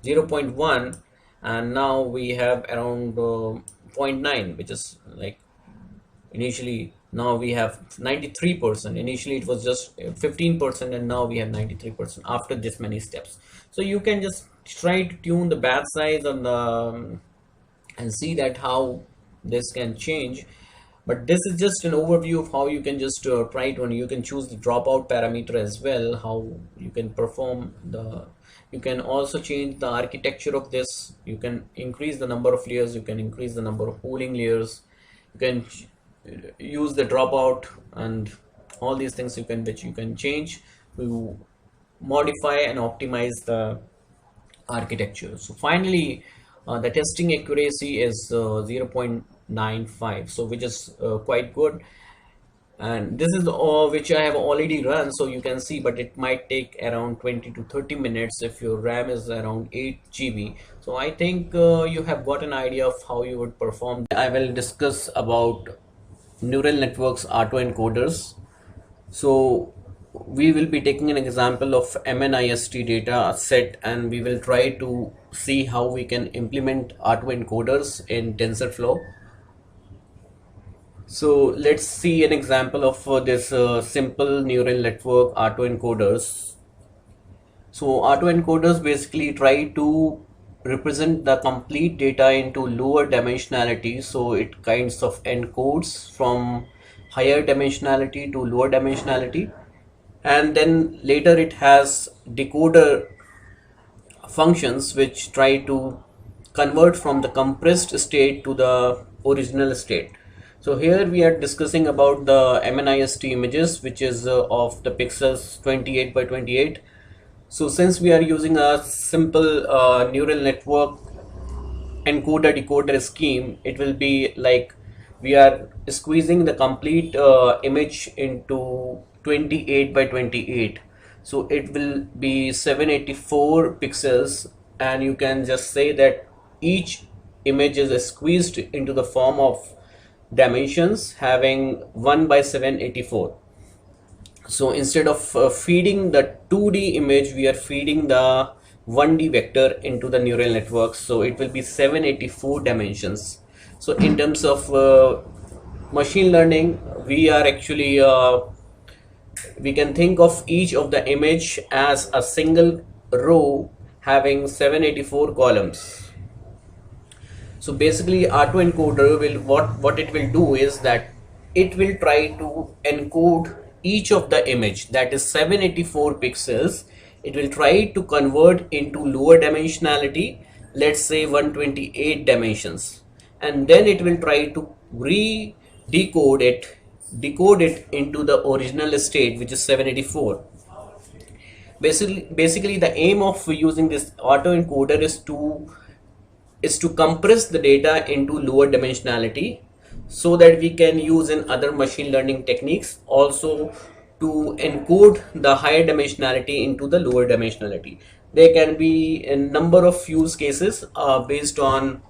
0.1, and now we have around 0.9, which is like initially. Now we have 93%. Initially it was just 15%, and now we have 93% after this many steps. So you can just try to tune the batch size on the and see that how this can change. But this is just an overview of how you can just try to, and you can choose the dropout parameter as well, how you can perform the. You can also change the architecture of this. You can increase the number of layers, you can increase the number of pooling layers, you can use the dropout, and all these things which you can change to modify and optimize the architecture. So finally the testing accuracy is 0.95, so which is quite good, and this is which I have already run, so you can see, but it might take around 20 to 30 minutes if your RAM is around 8 GB. So I think you have got an idea of how you would perform. I will discuss about neural networks autoencoders. So we will be taking an example of MNIST data set, and we will try to see how we can implement autoencoders in TensorFlow. So let's see an example of this simple neural network autoencoders. So autoencoders basically try to represent the complete data into lower dimensionality, so it kinds of encodes from higher dimensionality to lower dimensionality, and then later it has decoder functions which try to convert from the compressed state to the original state. So here we are discussing about the MNIST images, which is of the pixels 28 by 28. So since we are using a simple neural network encoder decoder scheme, it will be like we are squeezing the complete image into 28 by 28. So it will be 784 pixels and you can just say that each image is squeezed into the form of dimensions having 1 by 784. So instead of feeding the 2D image, we are feeding the 1D vector into the neural network, so it will be 784 dimensions. So in terms of machine learning, we are actually we can think of each of the image as a single row having 784 columns. So basically autoencoder will what it will do is that it will try to encode each of the image, that is 784 pixels. It will try to convert into lower dimensionality, let's say 128 dimensions, and then it will try to decode it into the original state, which is 784. Basically the aim of using this autoencoder is to compress the data into lower dimensionality, so that we can use in other machine learning techniques also to encode the higher dimensionality into the lower dimensionality. There can be a number of use cases based on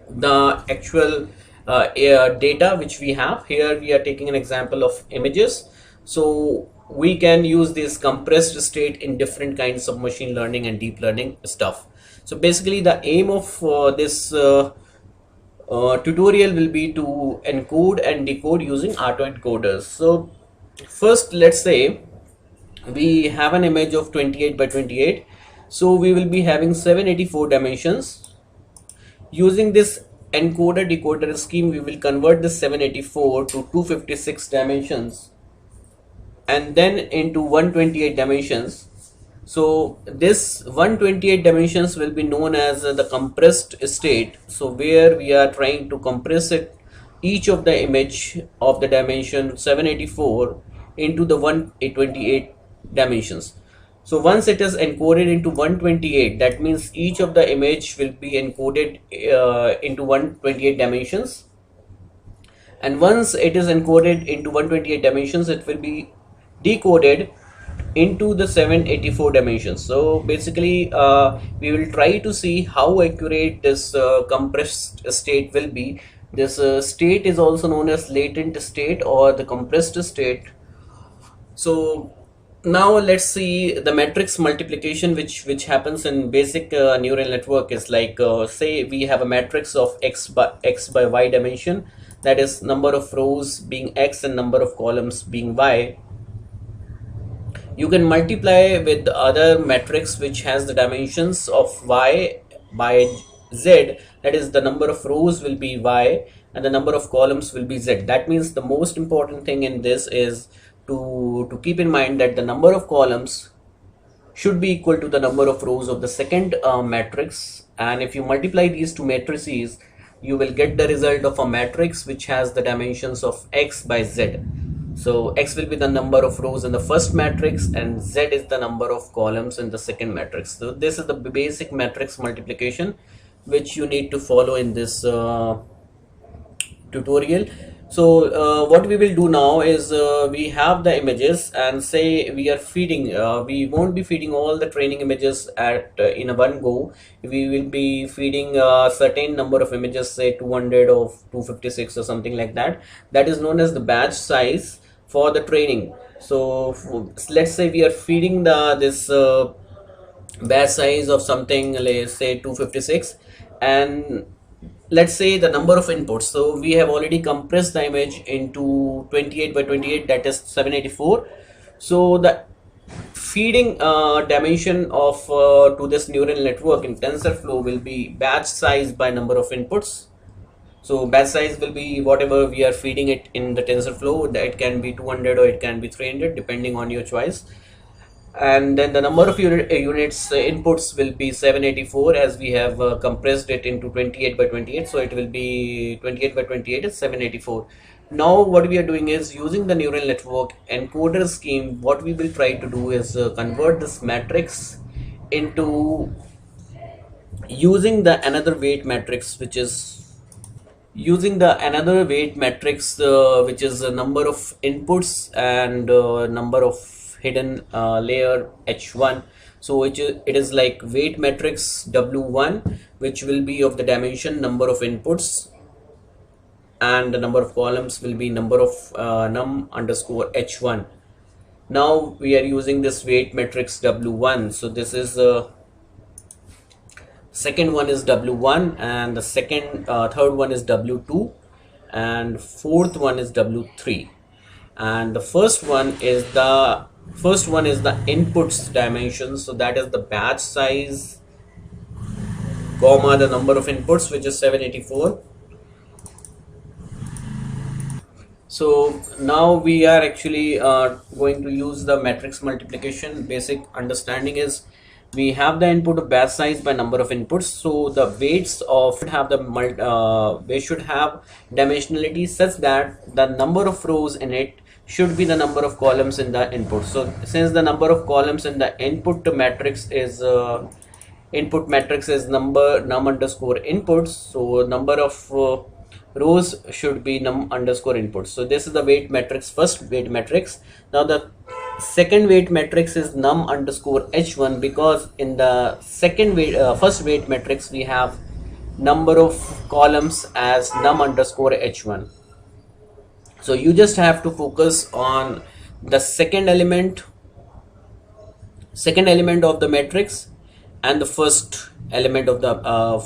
the actual data which we have. Here we are taking an example of images, so we can use this compressed state in different kinds of machine learning and deep learning stuff. So basically the aim of this tutorial will be to encode and decode using autoencoders. So first, let's say we have an image of 28 by 28, so we will be having 784 dimensions. Using this encoder decoder scheme, we will convert this 784 to 256 dimensions and then into 128 dimensions. So this 128 dimensions will be known as the compressed state, so where we are trying to compress it, each of the image of the dimension 784 into the 128 dimensions. So once it is encoded into 128, that means each of the image will be encoded into 128 dimensions, and once it is encoded into 128 dimensions, it will be decoded into the 784 dimensions. So basically we will try to see how accurate this compressed state will be. This state is also known as latent state or the compressed state. So now let's see the matrix multiplication which happens in basic neural network is like say we have a matrix of x by y dimension, that is number of rows being x and number of columns being y. You can multiply with the other matrix which has the dimensions of y by z, that is the number of rows will be y and the number of columns will be z. That means the most important thing in this is to keep in mind that the number of columns should be equal to the number of rows of the second matrix, and if you multiply these two matrices, you will get the result of a matrix which has the dimensions of x by z. So x will be the number of rows in the first matrix and z is the number of columns in the second matrix. So this is the basic matrix multiplication which you need to follow in this tutorial. So what we will do now is we have the images and say we are feeding, we won't be feeding all the training images at in a one go. We will be feeding a certain number of images, say 200 or 256 or something like that. That is known as the batch size for the training. So let's say we are feeding this batch size of something, let's say 256, and let's say the number of inputs. So we have already compressed the image into 28 by 28, that is 784. So the feeding dimension of to this neural network in TensorFlow will be batch size by number of inputs. So batch size will be whatever we are feeding it in the TensorFlow. That it can be 200 or it can be 300 depending on your choice. And then the number of units inputs will be 784, as we have compressed it into 28 by 28, so it will be 28 by 28 is 784. Now what we are doing is using the neural network encoder scheme. What we will try to do is convert this matrix into using the another weight matrix, which is using the another weight matrix which is the number of inputs and number of hidden layer H1. So it is like weight matrix W1, which will be of the dimension number of inputs, and the number of columns will be number of num underscore H1. Now we are using this weight matrix W1. So this is second one is W1, and the third one is W2, and fourth one is W3, and the first one is the inputs dimension. So that is the batch size comma the number of inputs, which is 784. So now we are actually going to use the matrix multiplication. Basic understanding is we have the input of batch size by number of inputs. So the weights of they should have dimensionality such that the number of rows in it should be the number of columns in the input. So since the number of columns in the input matrix is num underscore inputs, so number of rows should be num underscore inputs. So this is the weight matrix, first weight matrix. Now the second weight matrix is num underscore H1, because in the first weight matrix we have number of columns as num underscore H1. So you just have to focus on the second element of the matrix and the first element of the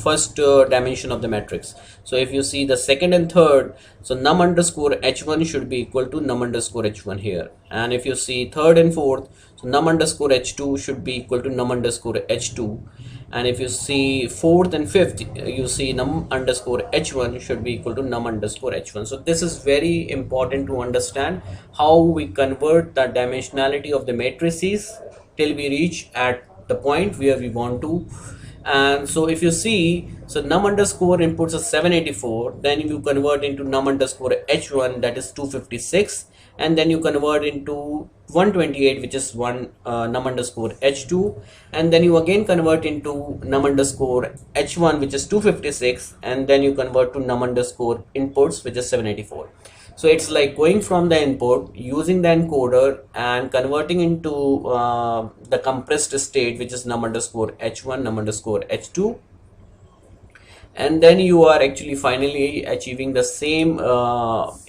first dimension of the matrix. So if you see the second and third, so num underscore H1 should be equal to num underscore H1 here, and if you see third and fourth, so num underscore H2 should be equal to num underscore H2, and if you see fourth and fifth, you see num underscore H1 should be equal to num underscore H1. So this is very important to understand how we convert the dimensionality of the matrices till we reach at the point where we want to. And so if you see, so num underscore inputs are 784, then you convert into num underscore H1, that is 256, and then you convert into 128, which is num underscore H2, and then you again convert into num underscore H1, which is 256, and then you convert to num underscore inputs, which is 784. So it's like going from the input, using the encoder and converting into the compressed state, which is num underscore H1, num underscore H2. And then you are actually finally achieving the same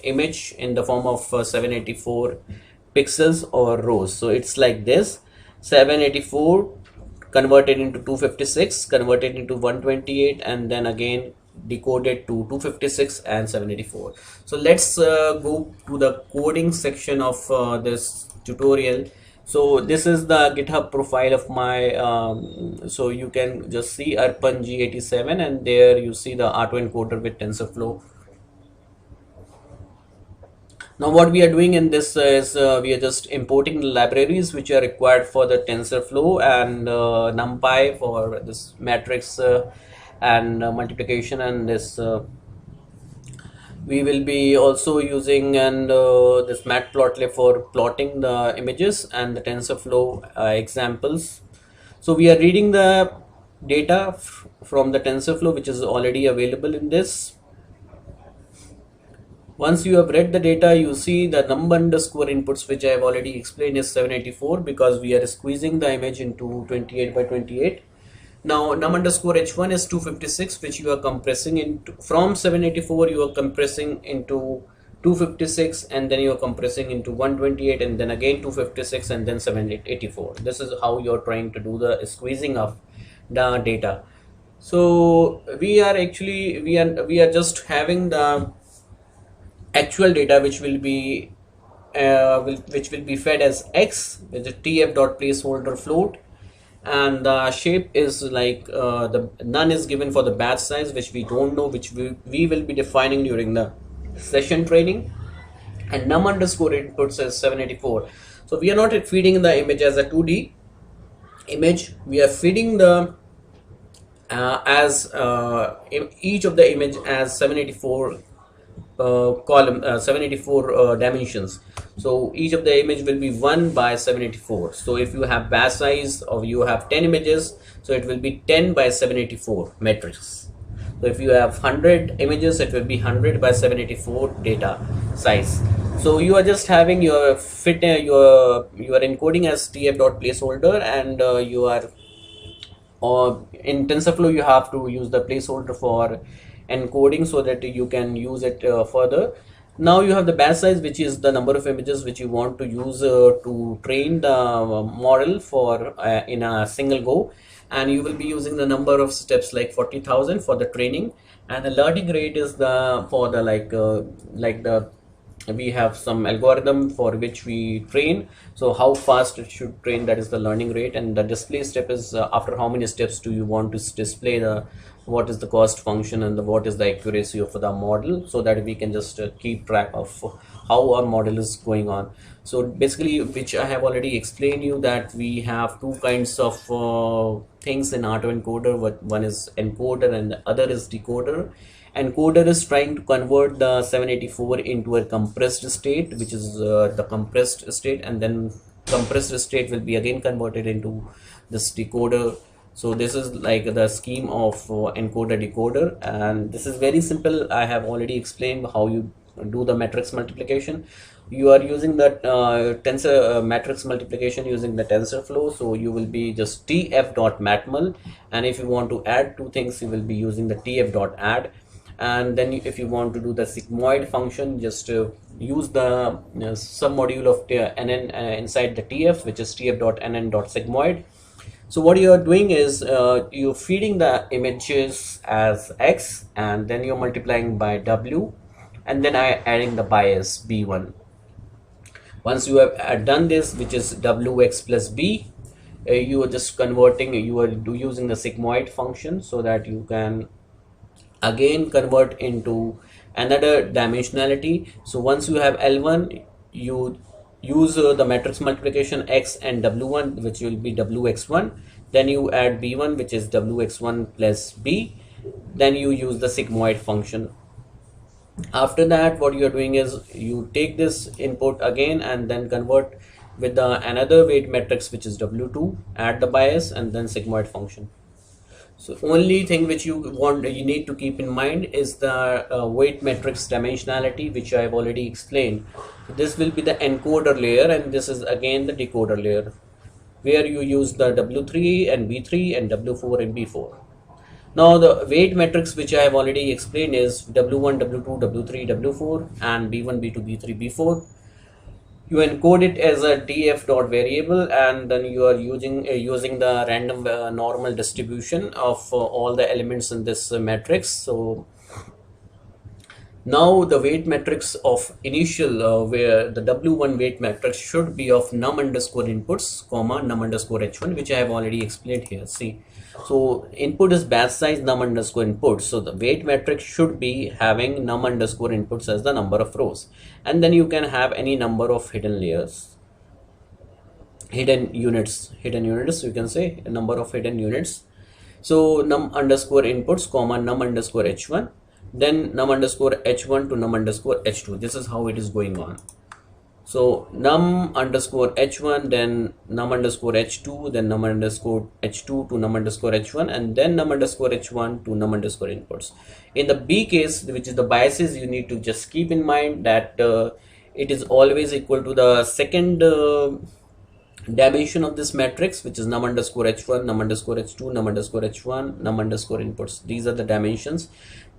image in the form of 784 pixels or rows. So it's like this: 784 converted into 256, converted into 128, and then again decoded to 256 and 784. So let's go to the coding section of this tutorial. So this is the GitHub profile of my so you can just see Arpan G87, and there you see the autoencoder with TensorFlow. Now what we are doing in this is we are just importing the libraries which are required for the TensorFlow and numpy for this matrix and multiplication, and this we will be also using this matplotlib for plotting the images and the TensorFlow examples. So we are reading the data from the TensorFlow, which is already available in this. Once you have read the data, you see the num underscore inputs, which I have already explained, is 784, because we are squeezing the image into 28 by 28. Now num underscore H1 is 256, which you are compressing into from 784, you are compressing into 256, and then you are compressing into 128, and then again 256, and then 784. This is how you are trying to do the squeezing of the data. So we are actually we are just having the actual data, which will be fed as x with the tf.placeholder float, and the shape is like the none is given for the batch size, which we don't know, which we will be defining during the session training, and num underscore inputs is 784. So we are not feeding the image as a 2D image, we are feeding the each of the image as 784 784 dimensions. So each of the image will be 1 by 784. So if you have batch size or you have 10 images, so it will be 10 by 784 matrix. So if you have 100 images, it will be 100 by 784 data size. So you are just having your you are encoding as tf.placeholder, and you are, or in TensorFlow you have to use the placeholder for encoding so that you can use it further. Now you have the batch size, which is the number of images which you want to use to train the model for in a single go, and you will be using the number of steps like 40,000 for the training, and the learning rate is the for the like the we have some algorithm for which we train, so how fast it should train, that is the learning rate. And the display step is after how many steps do you want to display the, what is the cost function, and what is the accuracy of the model, so that we can just keep track of how our model is going on. So basically, which I have already explained you, that we have two kinds of things in autoencoder. One is encoder and the other is decoder. Encoder is trying to convert the 784 into a compressed state, which is the compressed state, and then compressed state will be again converted into this decoder. So this is like the scheme of encoder decoder, and this is very simple. I have already explained how you do the matrix multiplication. You are using that tensor matrix multiplication using the TensorFlow, so you will be just tf.matmul, and if you want to add two things, you will be using the tf.add. And then if you want to do the sigmoid function, just use the submodule of nn inside the tf, which is tf.nn.sigmoid. So what you are doing is you're feeding the images as x, and then you're multiplying by w, and then adding the bias b1. Once you have done this, which is wx plus b, you are just converting, you are using the sigmoid function so that you can again convert into another dimensionality. So once you have L1, you use the matrix multiplication x and w1, which will be wx1, then you add b1, which is wx1 plus b, then you use the sigmoid function. After that, what you are doing is you take this input again and then convert with the another weight matrix, which is w2, add the bias, and then sigmoid function. So only thing which you need to keep in mind is the weight matrix dimensionality, which I have already explained. So this will be the encoder layer, and this is again the decoder layer, where you use the W3 and B3 and W4 and B4. Now the weight matrix, which I have already explained, is W1, W2, W3, W4, and B1, B2, B3, B4. You encode it as a df dot variable, and then you are using the random normal distribution of all the elements in this matrix. So now the weight matrix of initial where the W1 weight matrix should be of num underscore inputs comma num underscore h1, which I have already explained here. See, so input is batch size num underscore inputs, so the weight matrix should be having num underscore inputs as the number of rows, and then you can have any number of hidden layers, hidden units, you can say a number of hidden units. So num underscore inputs comma num underscore h1, then num underscore h1 to num underscore h2. This is how it is going on. So num underscore h1, then num underscore h2, then num underscore h2 to num underscore h1, and then num underscore h1 to num underscore inputs. In the B case, which is the biases, you need to just keep in mind that it is always equal to the second dimension of this matrix, which is num underscore h1, num underscore h2, num underscore h1, num underscore inputs. These are the dimensions.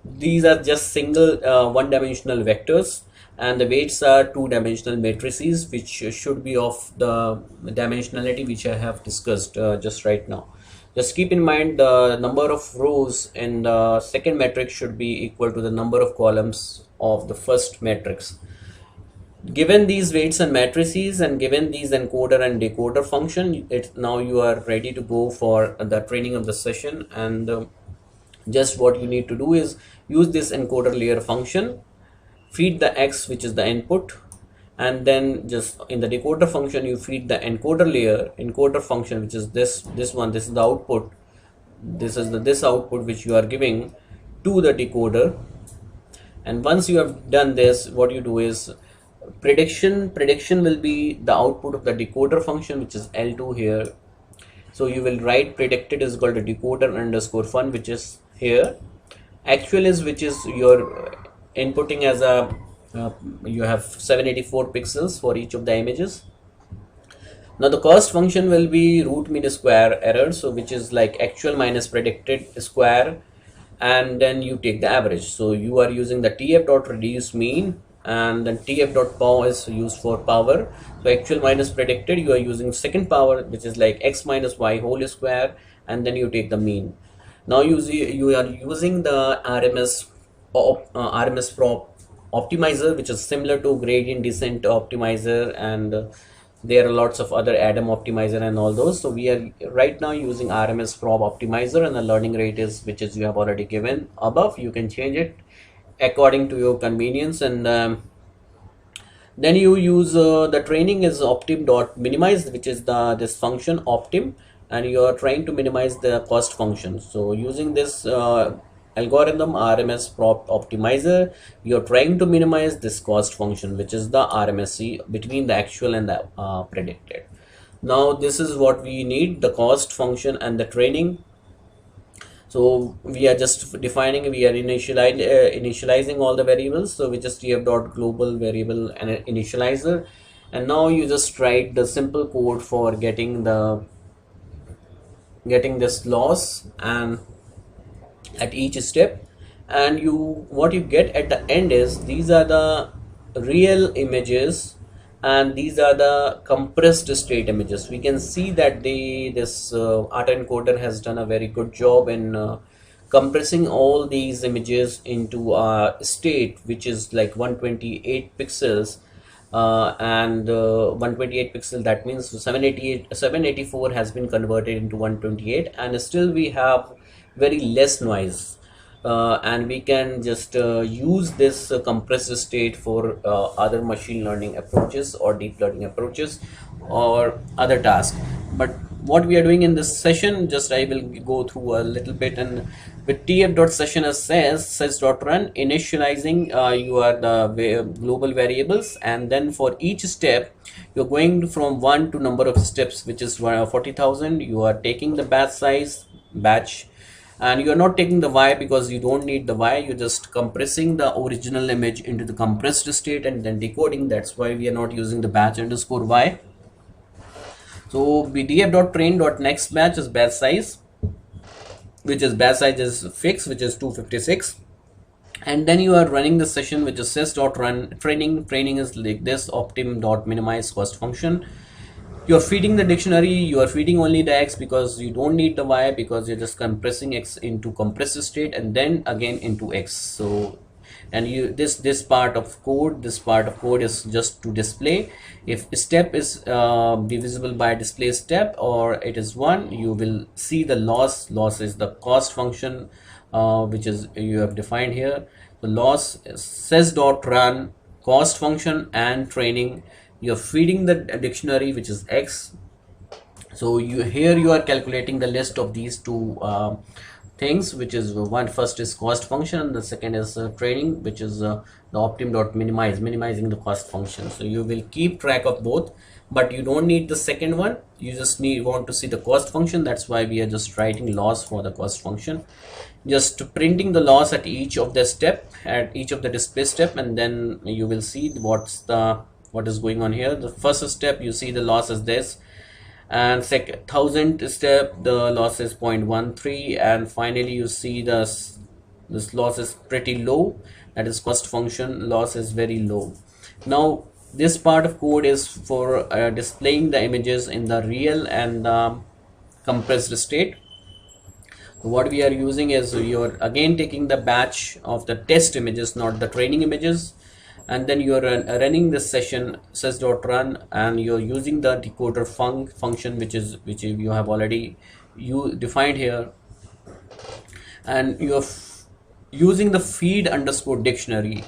These are just single one-dimensional vectors, and the weights are two-dimensional matrices, which should be of the dimensionality which I have discussed just right now. Just keep in mind the number of rows in the second matrix should be equal to the number of columns of the first matrix. Given these weights and matrices, and given these encoder and decoder function, now you are ready to go for the training of the session. And just what you need to do is use this encoder layer function, feed the x, which is the input, and then just in the decoder function you feed the encoder function, which is this one. This is the output. This is this output which you are giving to the decoder. And once you have done this, what you do is prediction will be the output of the decoder function, which is L2 here. So you will write predicted is equal to decoder underscore fun, which is here, Actual is which is your inputting as a you have 784 pixels for each of the images. Now the cost function will be root mean square error, so which is like actual minus predicted square, and then you take the average. So you are using the tf dot reduce mean, and then tf dot pow is used for power. So actual minus predicted, you are using second power, which is like x minus y whole square, and then you take the mean. Now you are using the RMS prop optimizer, which is similar to gradient descent optimizer, and there are lots of other Adam optimizer and all those. So we are right now using RMS prop optimizer, and the learning rate is which is you have already given above. You can change it according to your convenience, and then you use the training is optim dot minimize, which is the this function optim, and you are trying to minimize the cost function. So using this algorithm RMS prop optimizer, you are trying to minimize this cost function, which is the RMSE between the actual and the predicted. Now this is what we need, the cost function and the training. So we are just defining, we are initializing all the variables. So we just tf dot global variable and initializer, and now you just write the simple code for getting this loss and at each step, and what you get at the end is these are the real images and these are the compressed state images. We can see that this autoencoder has done a very good job in compressing all these images into a state which is like 128 pixels, and 128 pixel, that means 784 has been converted into 128, and still we have very less noise, and we can just use this compressed state for other machine learning approaches or deep learning approaches or other tasks. But what we are doing in this session, just I will go through a little bit, and with tf.session as says.run initializing you are the global variables, and then for each step you're going from 1 to number of steps, which is 40,000. You are taking the batch, and you are not taking the y because you don't need the y. You're just compressing the original image into the compressed state and then decoding. That's why we are not using the batch underscore y. So bdf.train.next batch is batch size, which is batch size is fixed, which is 256. And then you are running the session, which is sys.run training is like this optim.minimize cost function. You're feeding the dictionary, you are feeding only the x because you don't need the y, because you're just compressing x into compressed state and then again into x. So, and this part of code is just to display. If step is divisible by display step or it is 1, you will see the loss is the cost function, which is you have defined here. The loss says.run cost function and training. You're feeding the dictionary, which is x. So here you are calculating the list of these two things, which is first is cost function and the second is training, which is the optim.minimize, minimizing the cost function. So you will keep track of both, but you don't need the second one. You just want to see the cost function. That's why we are just writing loss for the cost function, just printing the loss at each of the step, at each of the display step, and then you will see what is going on here. The first step, you see the loss is this, and second 1000th step the loss is 0.13, and finally you see this loss is pretty low, that is cost function loss is very low. Now this part of code is for displaying the images in the real and compressed state. What we are using is you're again taking the batch of the test images, not the training images, and then you are running this session sys.run, and you're using the decoder function which you have already defined here, and you're using the feed underscore dictionary,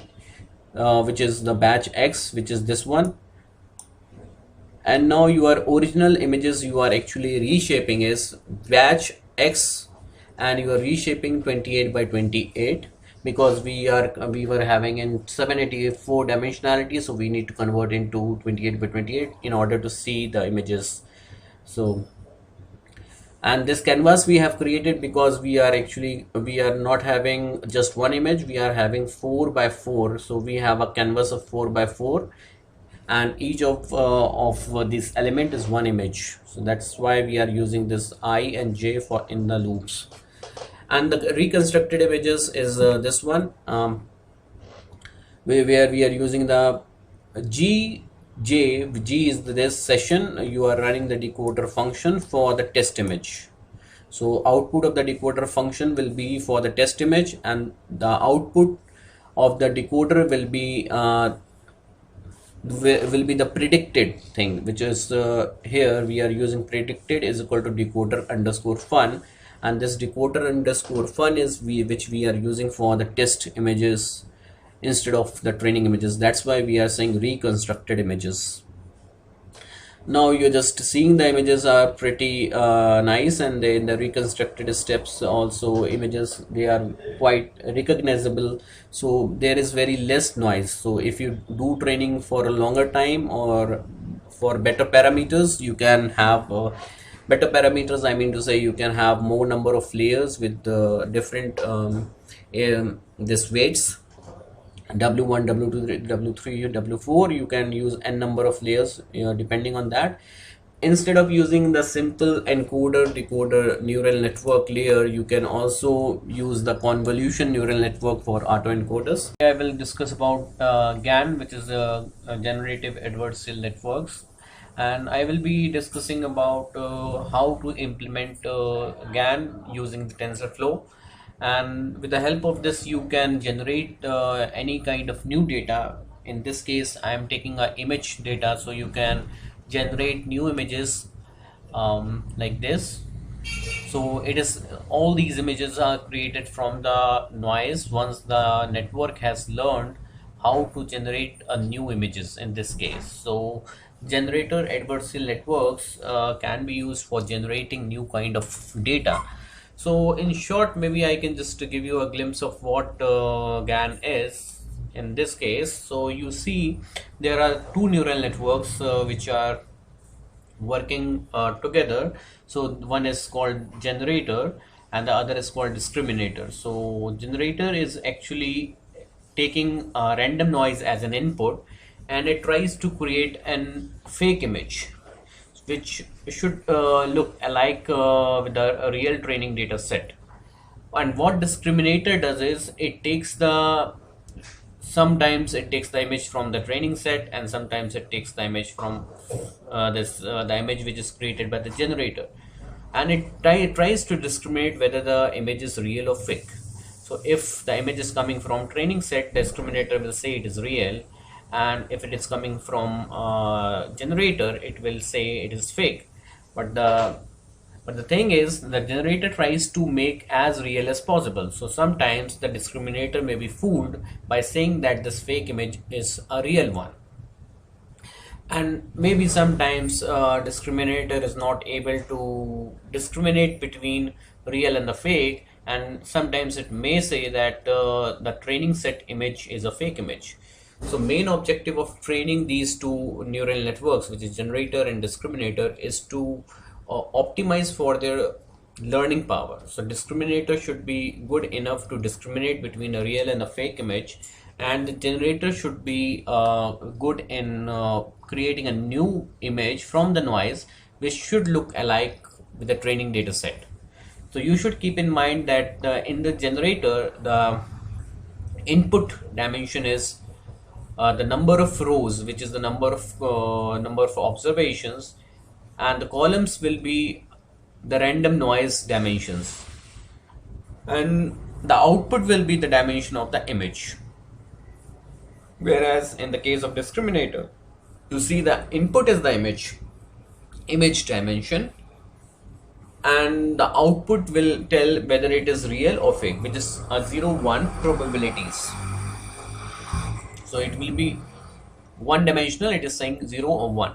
which is the batch x, which is this one. And now your original images you are actually reshaping is batch x, and you are reshaping 28 by 28 because we were having in 784 dimensionality, so we need to convert into 28 by 28 in order to see the images. So, And this canvas we have created because we are not having just one image, we are having 4 by 4. So we have a canvas of 4 by 4, and each of this element is one image. So that's why we are using this I and J for in the loops. And the reconstructed images is this one, where we are using the G is this session. You are running the decoder function for the test image. So output of the decoder function will be for the test image, and the output of the decoder will be the predicted thing, which is here we are using predicted is equal to decoder underscore fun, and this decoder underscore fun is which we are using for the test images instead of the training images. That's why we are saying reconstructed images. Now you're just seeing the images are pretty nice, and in the reconstructed steps also images, they are quite recognizable, so there is very less noise. So if you do training for a longer time or for better parameters, you can have better parameters. I mean to say, you can have more number of layers with different this weights, W1, W2, W3, W4. You can use n number of layers depending on that. Instead of using the simple encoder decoder neural network layer, you can also use the convolution neural network for autoencoders. I will discuss about GAN, which is Generative Adversarial Networks, and I will be discussing about how to implement GAN using the TensorFlow. And with the help of this, you can generate any kind of new data. In this case, I am taking a image data, so you can generate new images like this. So it is, all these images are created from the noise once the network has learned how to generate new images in this case. So generator adversarial networks can be used for generating new kind of data. So in short, maybe I can just give you a glimpse of what GAN is in this case. So you see there are two neural networks which are working together. So one is called generator and the other is called discriminator. So generator is actually taking random noise as an input, and it tries to create an fake image which should look alike with a real training data set. And what discriminator does is sometimes it takes the image from the training set, and sometimes it takes the image from the image which is created by the generator, and it tries to discriminate whether the image is real or fake. So if the image is coming from training set, the discriminator will say it is real, and if it is coming from generator, it will say it is fake. But the thing is, the generator tries to make as real as possible. So sometimes the discriminator may be fooled by saying that this fake image is a real one, and maybe sometimes discriminator is not able to discriminate between real and the fake, and sometimes it may say that the training set image is a fake image. So main objective of training these two neural networks, which is generator and discriminator, is to optimize for their learning power. So discriminator should be good enough to discriminate between a real and a fake image, and the generator should be good in creating a new image from the noise which should look alike with the training data set. So you should keep in mind that in the generator, the input dimension is the number of rows, which is the number of observations, and the columns will be the random noise dimensions, and the output will be the dimension of the image. Whereas in the case of discriminator, you see the input is the image dimension, and the output will tell whether it is real or fake, which is a 0-1 probabilities. So it will be one dimensional, it is saying 0 or 1.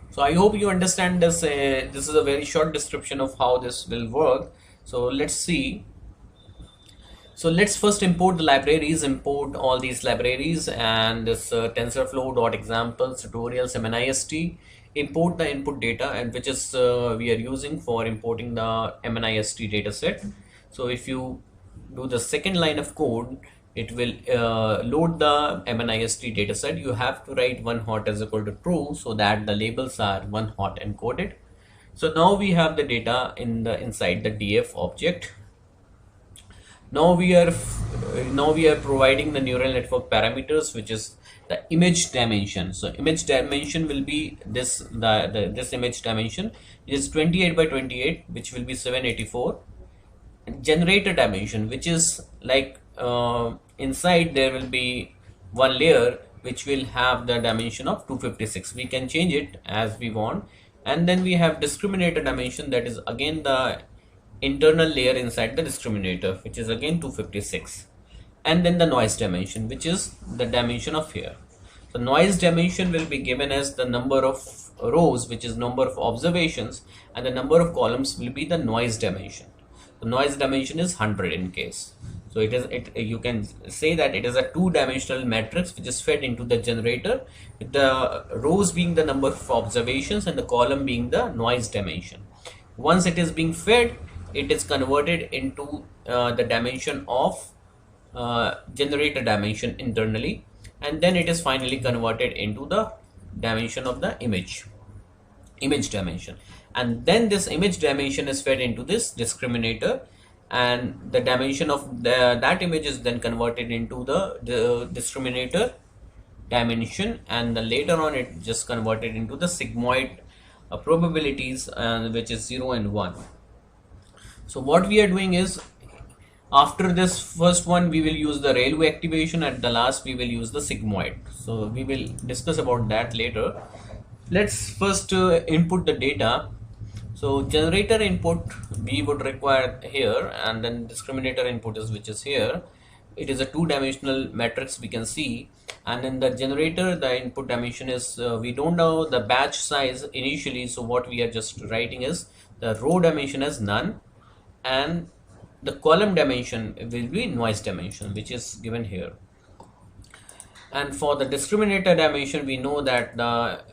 So I hope you understand this. This is a very short description of how this will work. So let's see. So let's first import the libraries, import all these libraries, and this TensorFlow.examples tutorials MNIST. import the input data, and which is we are using for importing the MNIST data set. So if you do the second line of code, it will load the MNIST data set. You have to write one hot is equal to true so that the labels are one hot encoded. So now we have the data inside the DF object. Now we are providing the neural network parameters, which is the image dimension. So image dimension will be this this image dimension is 28 by 28, which will be 784. Generator dimension, which is like inside there will be one layer which will have the dimension of 256. We can change it as we want. And then we have discriminator dimension, that is again the internal layer inside the discriminator, which is again 256. And then the noise dimension, which is the dimension of here. The noise dimension will be given as the number of rows, which is number of observations, and the number of columns will be the noise dimension. The noise dimension is 100 in case. So you can say that it is a two-dimensional matrix which is fed into the generator, with the rows being the number of observations and the column being the noise dimension. Once it is being fed, it is converted into the dimension of generator dimension internally, and then it is finally converted into the dimension of the image dimension. And then this image dimension is fed into this discriminator, and the dimension of that image is then converted into the discriminator dimension, and then later on it just converted into the sigmoid probabilities, which is 0 and 1. So what we are doing is, after this first one we will use the railway activation, at the last we will use the sigmoid. So we will discuss about that later. Let's first input the data. So generator input we would require here, and then discriminator input is which is here. It is a two-dimensional matrix we can see, and then the generator, the input dimension is we don't know the batch size initially, so what we are just writing is the row dimension as none, and the column dimension will be noise dimension, which is given here. And for the discriminator dimension, we know that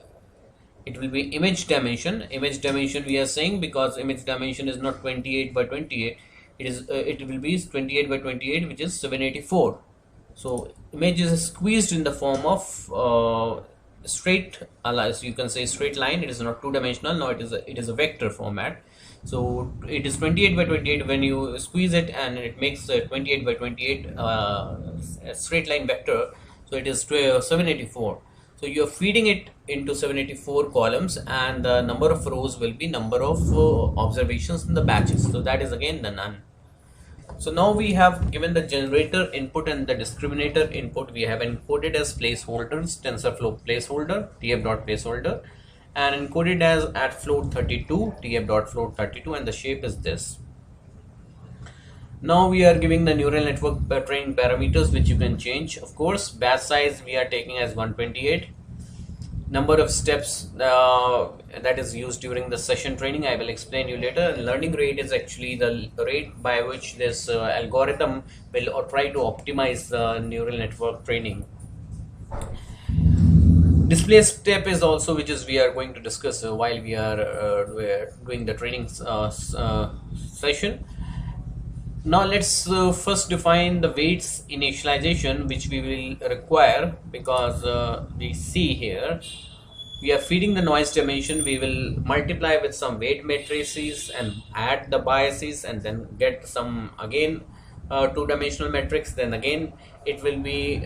it will be image dimension. Image dimension we are saying because image dimension is not 28 by 28. It will be 28 by 28, which is 784. So image is squeezed in the form of straight, as you can say straight line. It is not two-dimensional. Now it is a vector format. So it is 28 by 28 when you squeeze it, and it makes 28 by 28 a straight line vector. So it is 784. So you are feeding it into 784 columns, and the number of rows will be number of observations in the batches. So that is again the none. So now we have given the generator input and the discriminator input. We have encoded as placeholders, TensorFlow placeholder, tf.placeholder, and encoded as at float 32, tf.float 32, and the shape is this. Now we are giving the neural network training parameters, which you can change. Of course, batch size we are taking as 128. Number of steps that is used during the session training, I will explain you later. And learning rate is actually the rate by which this algorithm will try to optimize the neural network training. Display step is also, which is we are going to discuss while we are doing the training session. Now let's first define the weights initialization, which we will require, because we see here we are feeding the noise dimension. We will multiply with some weight matrices and add the biases, and then get some again two-dimensional matrix. Then again it will be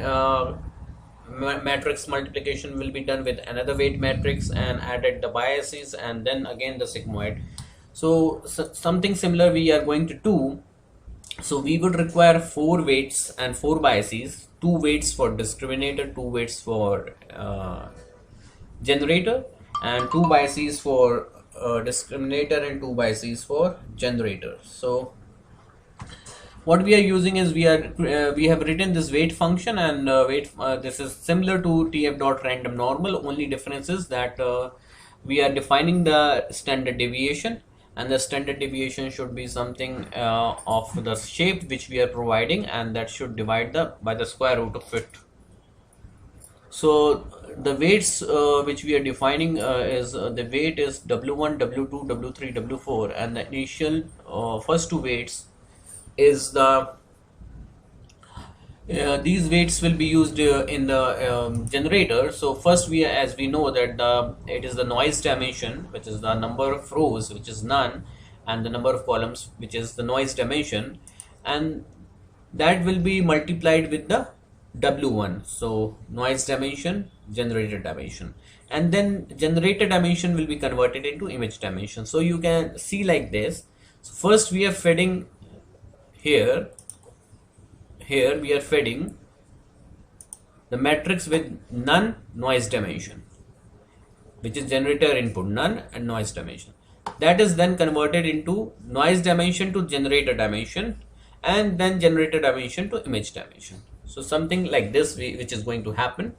matrix multiplication will be done with another weight matrix and added the biases, and then again the sigmoid. So something similar we are going to do. So we would require 4 weights and 4 biases, 2 weights for discriminator, 2 weights for generator, and 2 biases for discriminator and 2 biases for generator. So what we are using is we have written this weight function, and this is similar to tf.random normal. Only difference is that we are defining the standard deviation, and the standard deviation should be something of the shape which we are providing, and that should divide by the square root of it. So the weights which we are defining is the weight is W1, W2, W3, W4, and the initial first two weights is the these weights will be used in the generator. So first, as we know that it is the noise dimension, which is the number of rows, which is none, and the number of columns, which is the noise dimension, and that will be multiplied with the W1. So noise dimension, generator dimension, and then generator dimension will be converted into image dimension. So you can see like this. So first we are feeding here we are feeding the matrix with none noise dimension, which is generator input, none and noise dimension. That is then converted into noise dimension to generator dimension, and then generator dimension to image dimension. So something like this which is going to happen.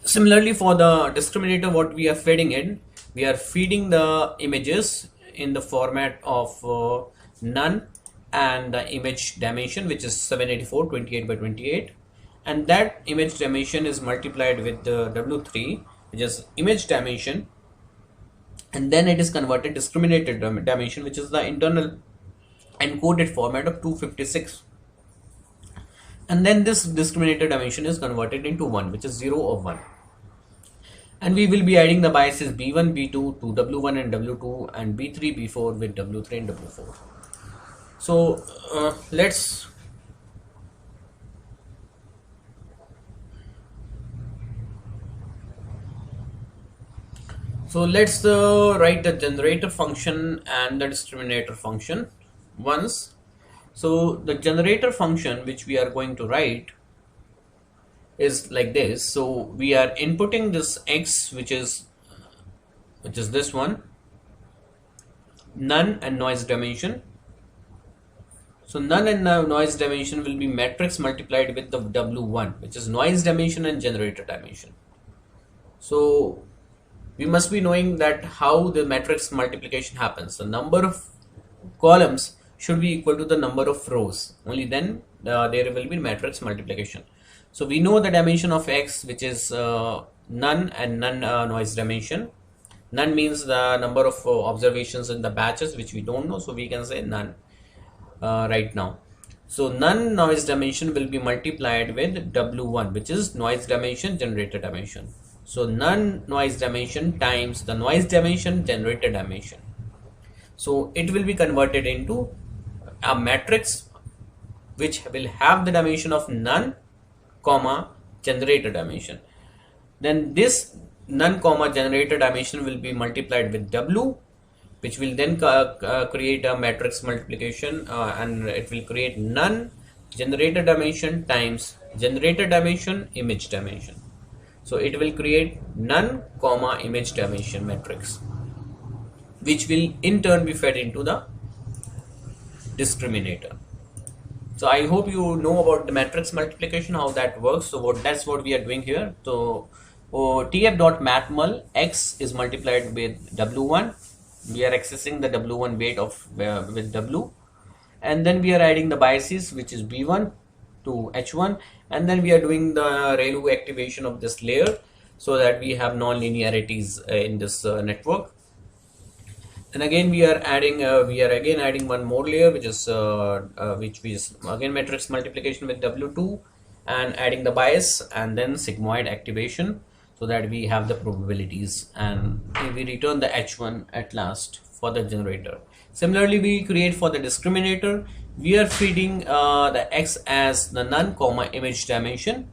Similarly, for the discriminator, what we are feeding in, we are feeding the images in the format of none and the image dimension, which is 784 28 by 28, and that image dimension is multiplied with the W3, which is image dimension, and then it is converted discriminated dimension, which is the internal encoded format of 256, and then this discriminator dimension is converted into 1, which is 0 or 1, and we will be adding the biases B1, B2 to W1 and W2, and B3, B4 with W3 and W4. So let's write the generator function and the discriminator function once. So the generator function which we are going to write is like this. So we are inputting this x, which is this one, none and noise dimension. So none and noise dimension will be matrix multiplied with the W1, which is noise dimension and generator dimension. So we must be knowing that how the matrix multiplication happens. The number of columns should be equal to the number of rows. Only then there will be matrix multiplication. So we know the dimension of x, which is none and none noise dimension. None means the number of observations in the batches, which we don't know. So we can say none. Right now. So none noise dimension will be multiplied with W1, which is noise dimension, generator dimension. So none noise dimension times the noise dimension, generator dimension. So it will be converted into a matrix which will have the dimension of none, comma, generator dimension. Then this none, comma, generator dimension will be multiplied with W, which will then create a matrix multiplication, and it will create none generator dimension times generator dimension, image dimension. So it will create none, comma, image dimension matrix, which will in turn be fed into the discriminator. So I hope you know about the matrix multiplication, how that works. So that's what we are doing here. So tf.matmul x is multiplied with W1. We are accessing the W1 weight of with W, and then we are adding the biases, which is B1 to H1, and then we are doing the ReLU activation of this layer so that we have non-linearities in this network. And again we are adding one more layer, which is again matrix multiplication with W2, and adding the bias and then sigmoid activation, so that we have the probabilities, and we return the H1 at last for the generator. Similarly, we create for the discriminator, we are feeding the x as the none, comma, image dimension,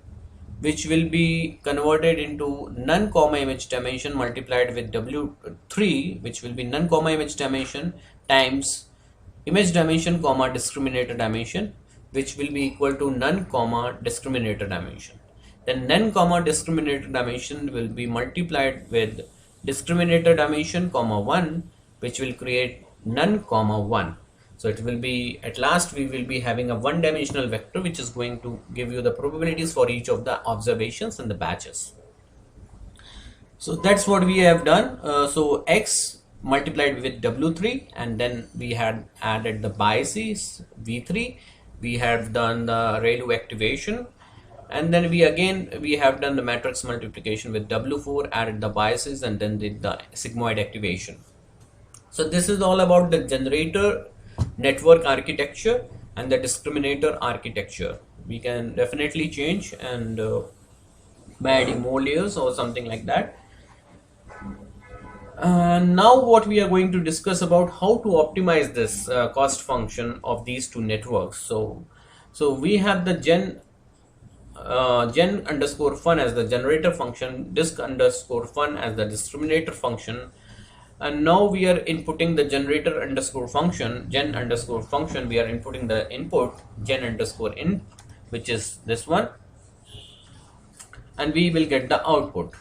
which will be converted into none, comma, image dimension multiplied with W3, which will be none, comma, image dimension times image dimension, comma, discriminator dimension, which will be equal to none, comma, discriminator dimension. Then none, comma, discriminator dimension will be multiplied with discriminator dimension, comma, 1, which will create none, comma, 1. So it will be, at last we will be having a one-dimensional vector, which is going to give you the probabilities for each of the observations and the batches. So that's what we have done. So x multiplied with W3, and then we had added the biases V3. We have done the ReLU activation, And then we have done the matrix multiplication with W4, added the biases, and then did the sigmoid activation. So this is all about the generator network architecture and the discriminator architecture. We can definitely change and by adding more layers or something like that. Now what we are going to discuss about how to optimize this cost function of these two networks. So we have the gen underscore fun as the generator function, disc underscore fun as the discriminator function, and now we are inputting the generator underscore function, gen underscore function. We are inputting the input gen underscore in, which is this one, and we will get the output,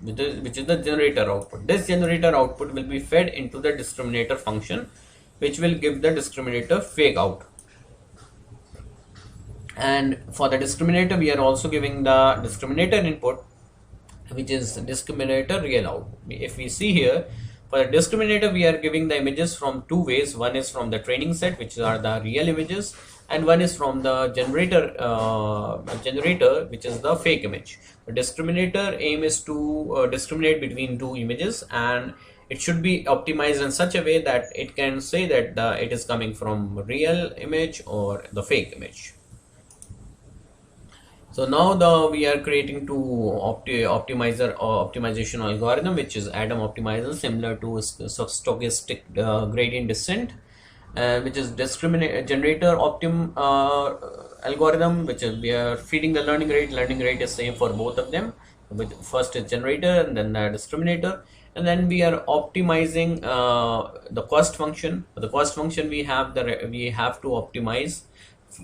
which is the generator output. This generator output will be fed into the discriminator function, which will give the discriminator fake out. And for the discriminator, we are also giving the discriminator input, which is discriminator real out. If we see here, for the discriminator, we are giving the images from two ways. One is from the training set, which are the real images, and one is from the generator, which is the fake image. The discriminator aim is to discriminate between two images, and it should be optimized in such a way that it can say that it is coming from real image or the fake image. So now we are creating two optimization algorithm, which is Adam optimizer, similar to stochastic gradient descent, which is generator algorithm, which is we are feeding the learning rate. Learning rate is same for both of them. With first is generator and then the discriminator, and then we are optimizing the cost function. For the cost function, we have to optimize.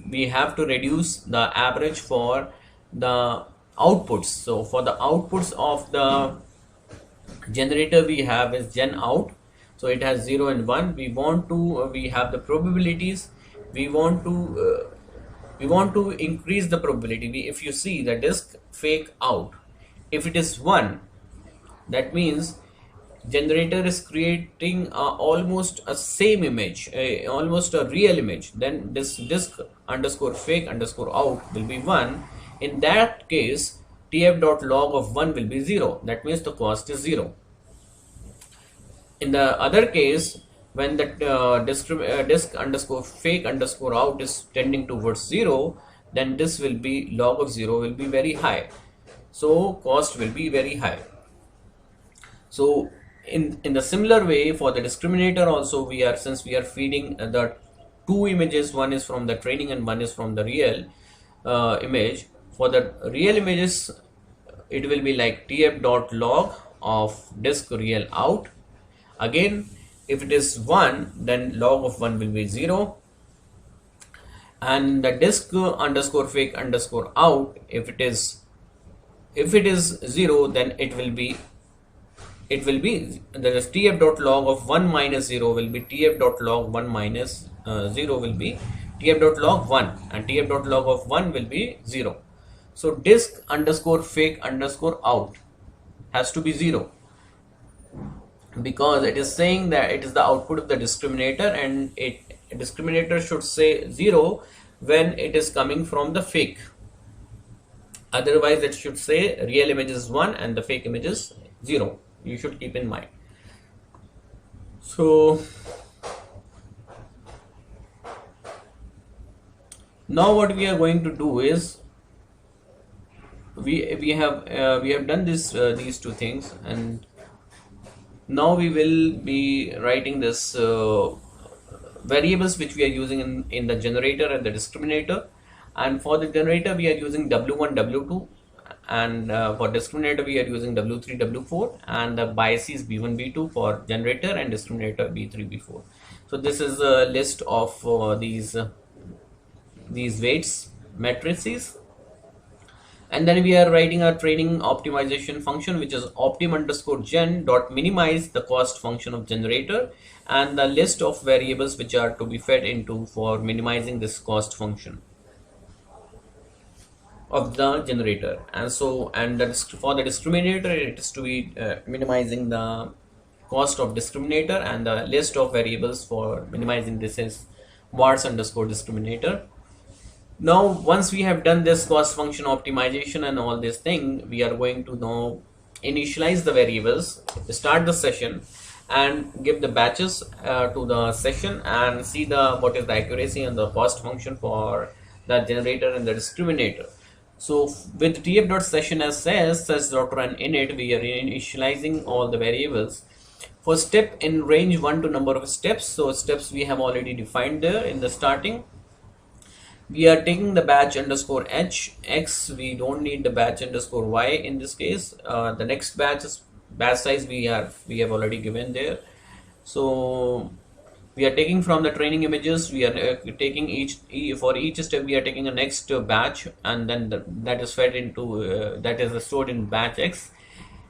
We have to reduce the average for the outputs. So for the outputs of the generator, we have is gen out, so it has 0 and 1. We have the probabilities. We want to increase the probability. If you see the disk fake out, if it is 1, that means generator is creating almost a same image, almost a real image. Then this disk underscore fake underscore out will be 1. In that case, tf.log of 1 will be 0. That means the cost is 0. In the other case, when the disk underscore fake underscore out is tending towards 0, then this will be log of 0 will be very high. So cost will be very high. So in the similar way, for the discriminator also, since we are feeding the two images, one is from the training and one is from the real image. For the real images, it will be like tf.log of disk real out. Again, if it is 1, then log of 1 will be 0. And the disk underscore fake underscore out, if it is 0, then it will be the tf.log of 1 minus 0 will be tf.log 1 minus 0 will be tf.log 1, and tf.log of 1 will be 0. So disk underscore fake underscore out has to be 0, because it is saying that it is the output of the discriminator, and discriminator should say 0 when it is coming from the fake. Otherwise, it should say real image is 1 and the fake image is 0. You should keep in mind. So now what we are going to do is we have done these two things, and now we will be writing this variables which we are using in the generator and the discriminator. And for the generator, we are using W1, W2, and for discriminator we are using W3, W4, and the biases B1, B2 for generator, and discriminator B3, B4. So this is a list of these weights matrices. And then we are writing a training optimization function, which is optim underscore gen dot minimize the cost function of generator, and the list of variables which are to be fed into for minimizing this cost function of the generator. And so, for the discriminator, it is to be minimizing the cost of discriminator, and the list of variables for minimizing this is vars underscore discriminator. Now once we have done this cost function optimization and all this thing, we are going to now initialize the variables, start the session, and give the batches to the session, and see the what is the accuracy and the cost function for the generator and the discriminator. So with tf.session as says ses.run init, we are initializing all the variables for step in range 1 to number of steps. So steps we have already defined there in the starting. We are taking the batch underscore h x. We don't need the batch underscore y in this case. The next batch size we have already given there. So we are taking from the training images. We are taking for each step we are taking a next batch, and then that is fed into that is stored in batch x.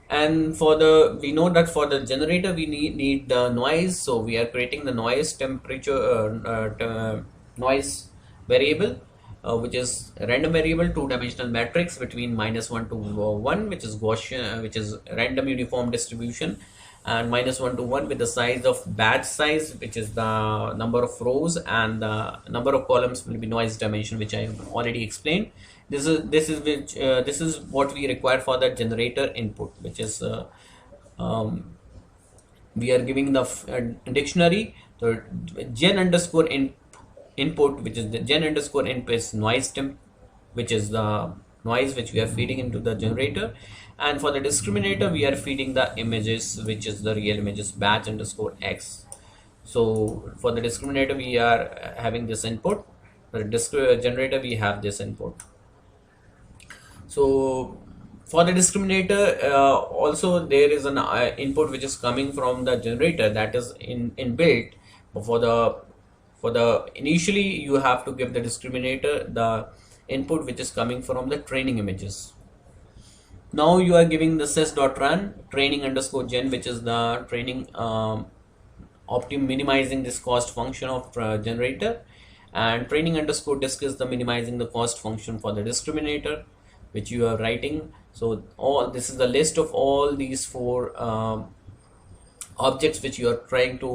And for the, we know that for the generator we need the noise, so we are creating the noise temperature noise variable, which is a random variable, two-dimensional matrix between -1 to 1, which is Gaussian, which is random uniform distribution, and -1 to 1 with the size of batch size, which is the number of rows, and the number of columns will be noise dimension, which I have already explained. This is what we require for the generator input, which is we are giving the dictionary. So gen underscore input, which is the gen underscore input is noise temp, which is the noise which we are feeding into the generator, and for the discriminator we are feeding the images, which is the real images, batch underscore x. So for the discriminator we are having this input, for the generator we have this input. So for the discriminator also there is an input which is coming from the generator, that is inbuilt. For the initially you have to give the discriminator the input which is coming from the training images. Now you are giving the ses.run training underscore gen, which is the training minimizing this cost function of generator, and training underscore disk is the minimizing the cost function for the discriminator, which you are writing. So all this is the list of all these four objects which you are trying to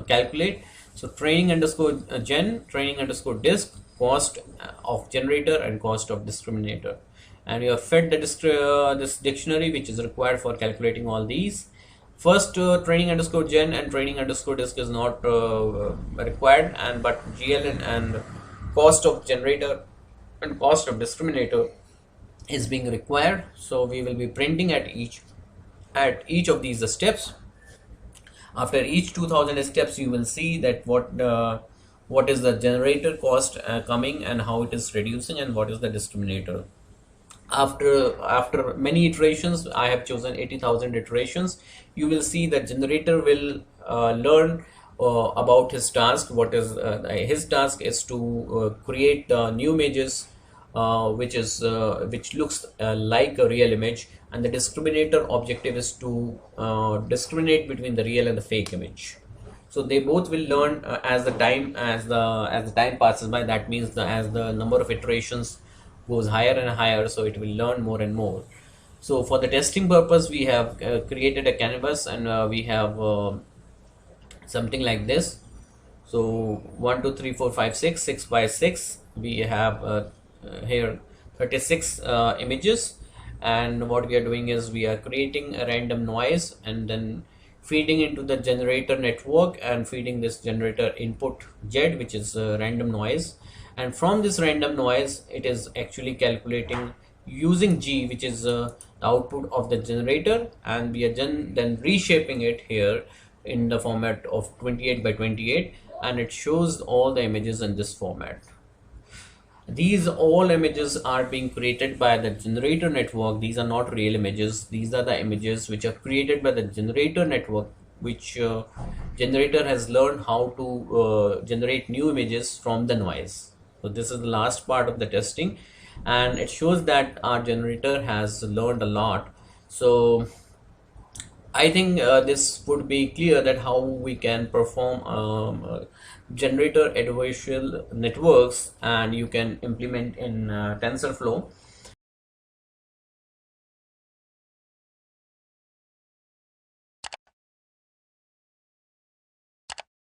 calculate. So training underscore gen, training underscore disk, cost of generator, and cost of discriminator, and you have fed the this dictionary which is required for calculating all these. First training underscore gen and training underscore disk is not required, but GLN and cost of generator and cost of discriminator is being required. So we will be printing at each of these steps. After each 2000 steps you will see that what is the generator cost coming and how it is reducing, and what is the discriminator. After many iterations, I have chosen 80,000 iterations, you will see that generator will learn about his task. What is his task is to create new images which looks like a real image, and the discriminator objective is to discriminate between the real and the fake image. So they both will learn as the time passes by. That means as the number of iterations goes higher and higher, so it will learn more and more. So for the testing purpose, we have created a canvas, and we have something like this. So 1 2 3 4 5 6 by 6, we have here 36 images, and what we are doing is we are creating a random noise and then feeding into the generator network and feeding this generator input Z, which is random noise, and from this random noise it is actually calculating using G, which is the output of the generator, and we are then reshaping it here in the format of 28 by 28, and it shows all the images in this format. These all images are being created by the generator network. These are not real images. These are the images which are created by the generator network, which generator has learned how to generate new images from the noise. So this is the last part of the testing, and it shows that our generator has learned a lot. So I think this would be clear that how we can perform generator adversarial networks, and you can implement in TensorFlow.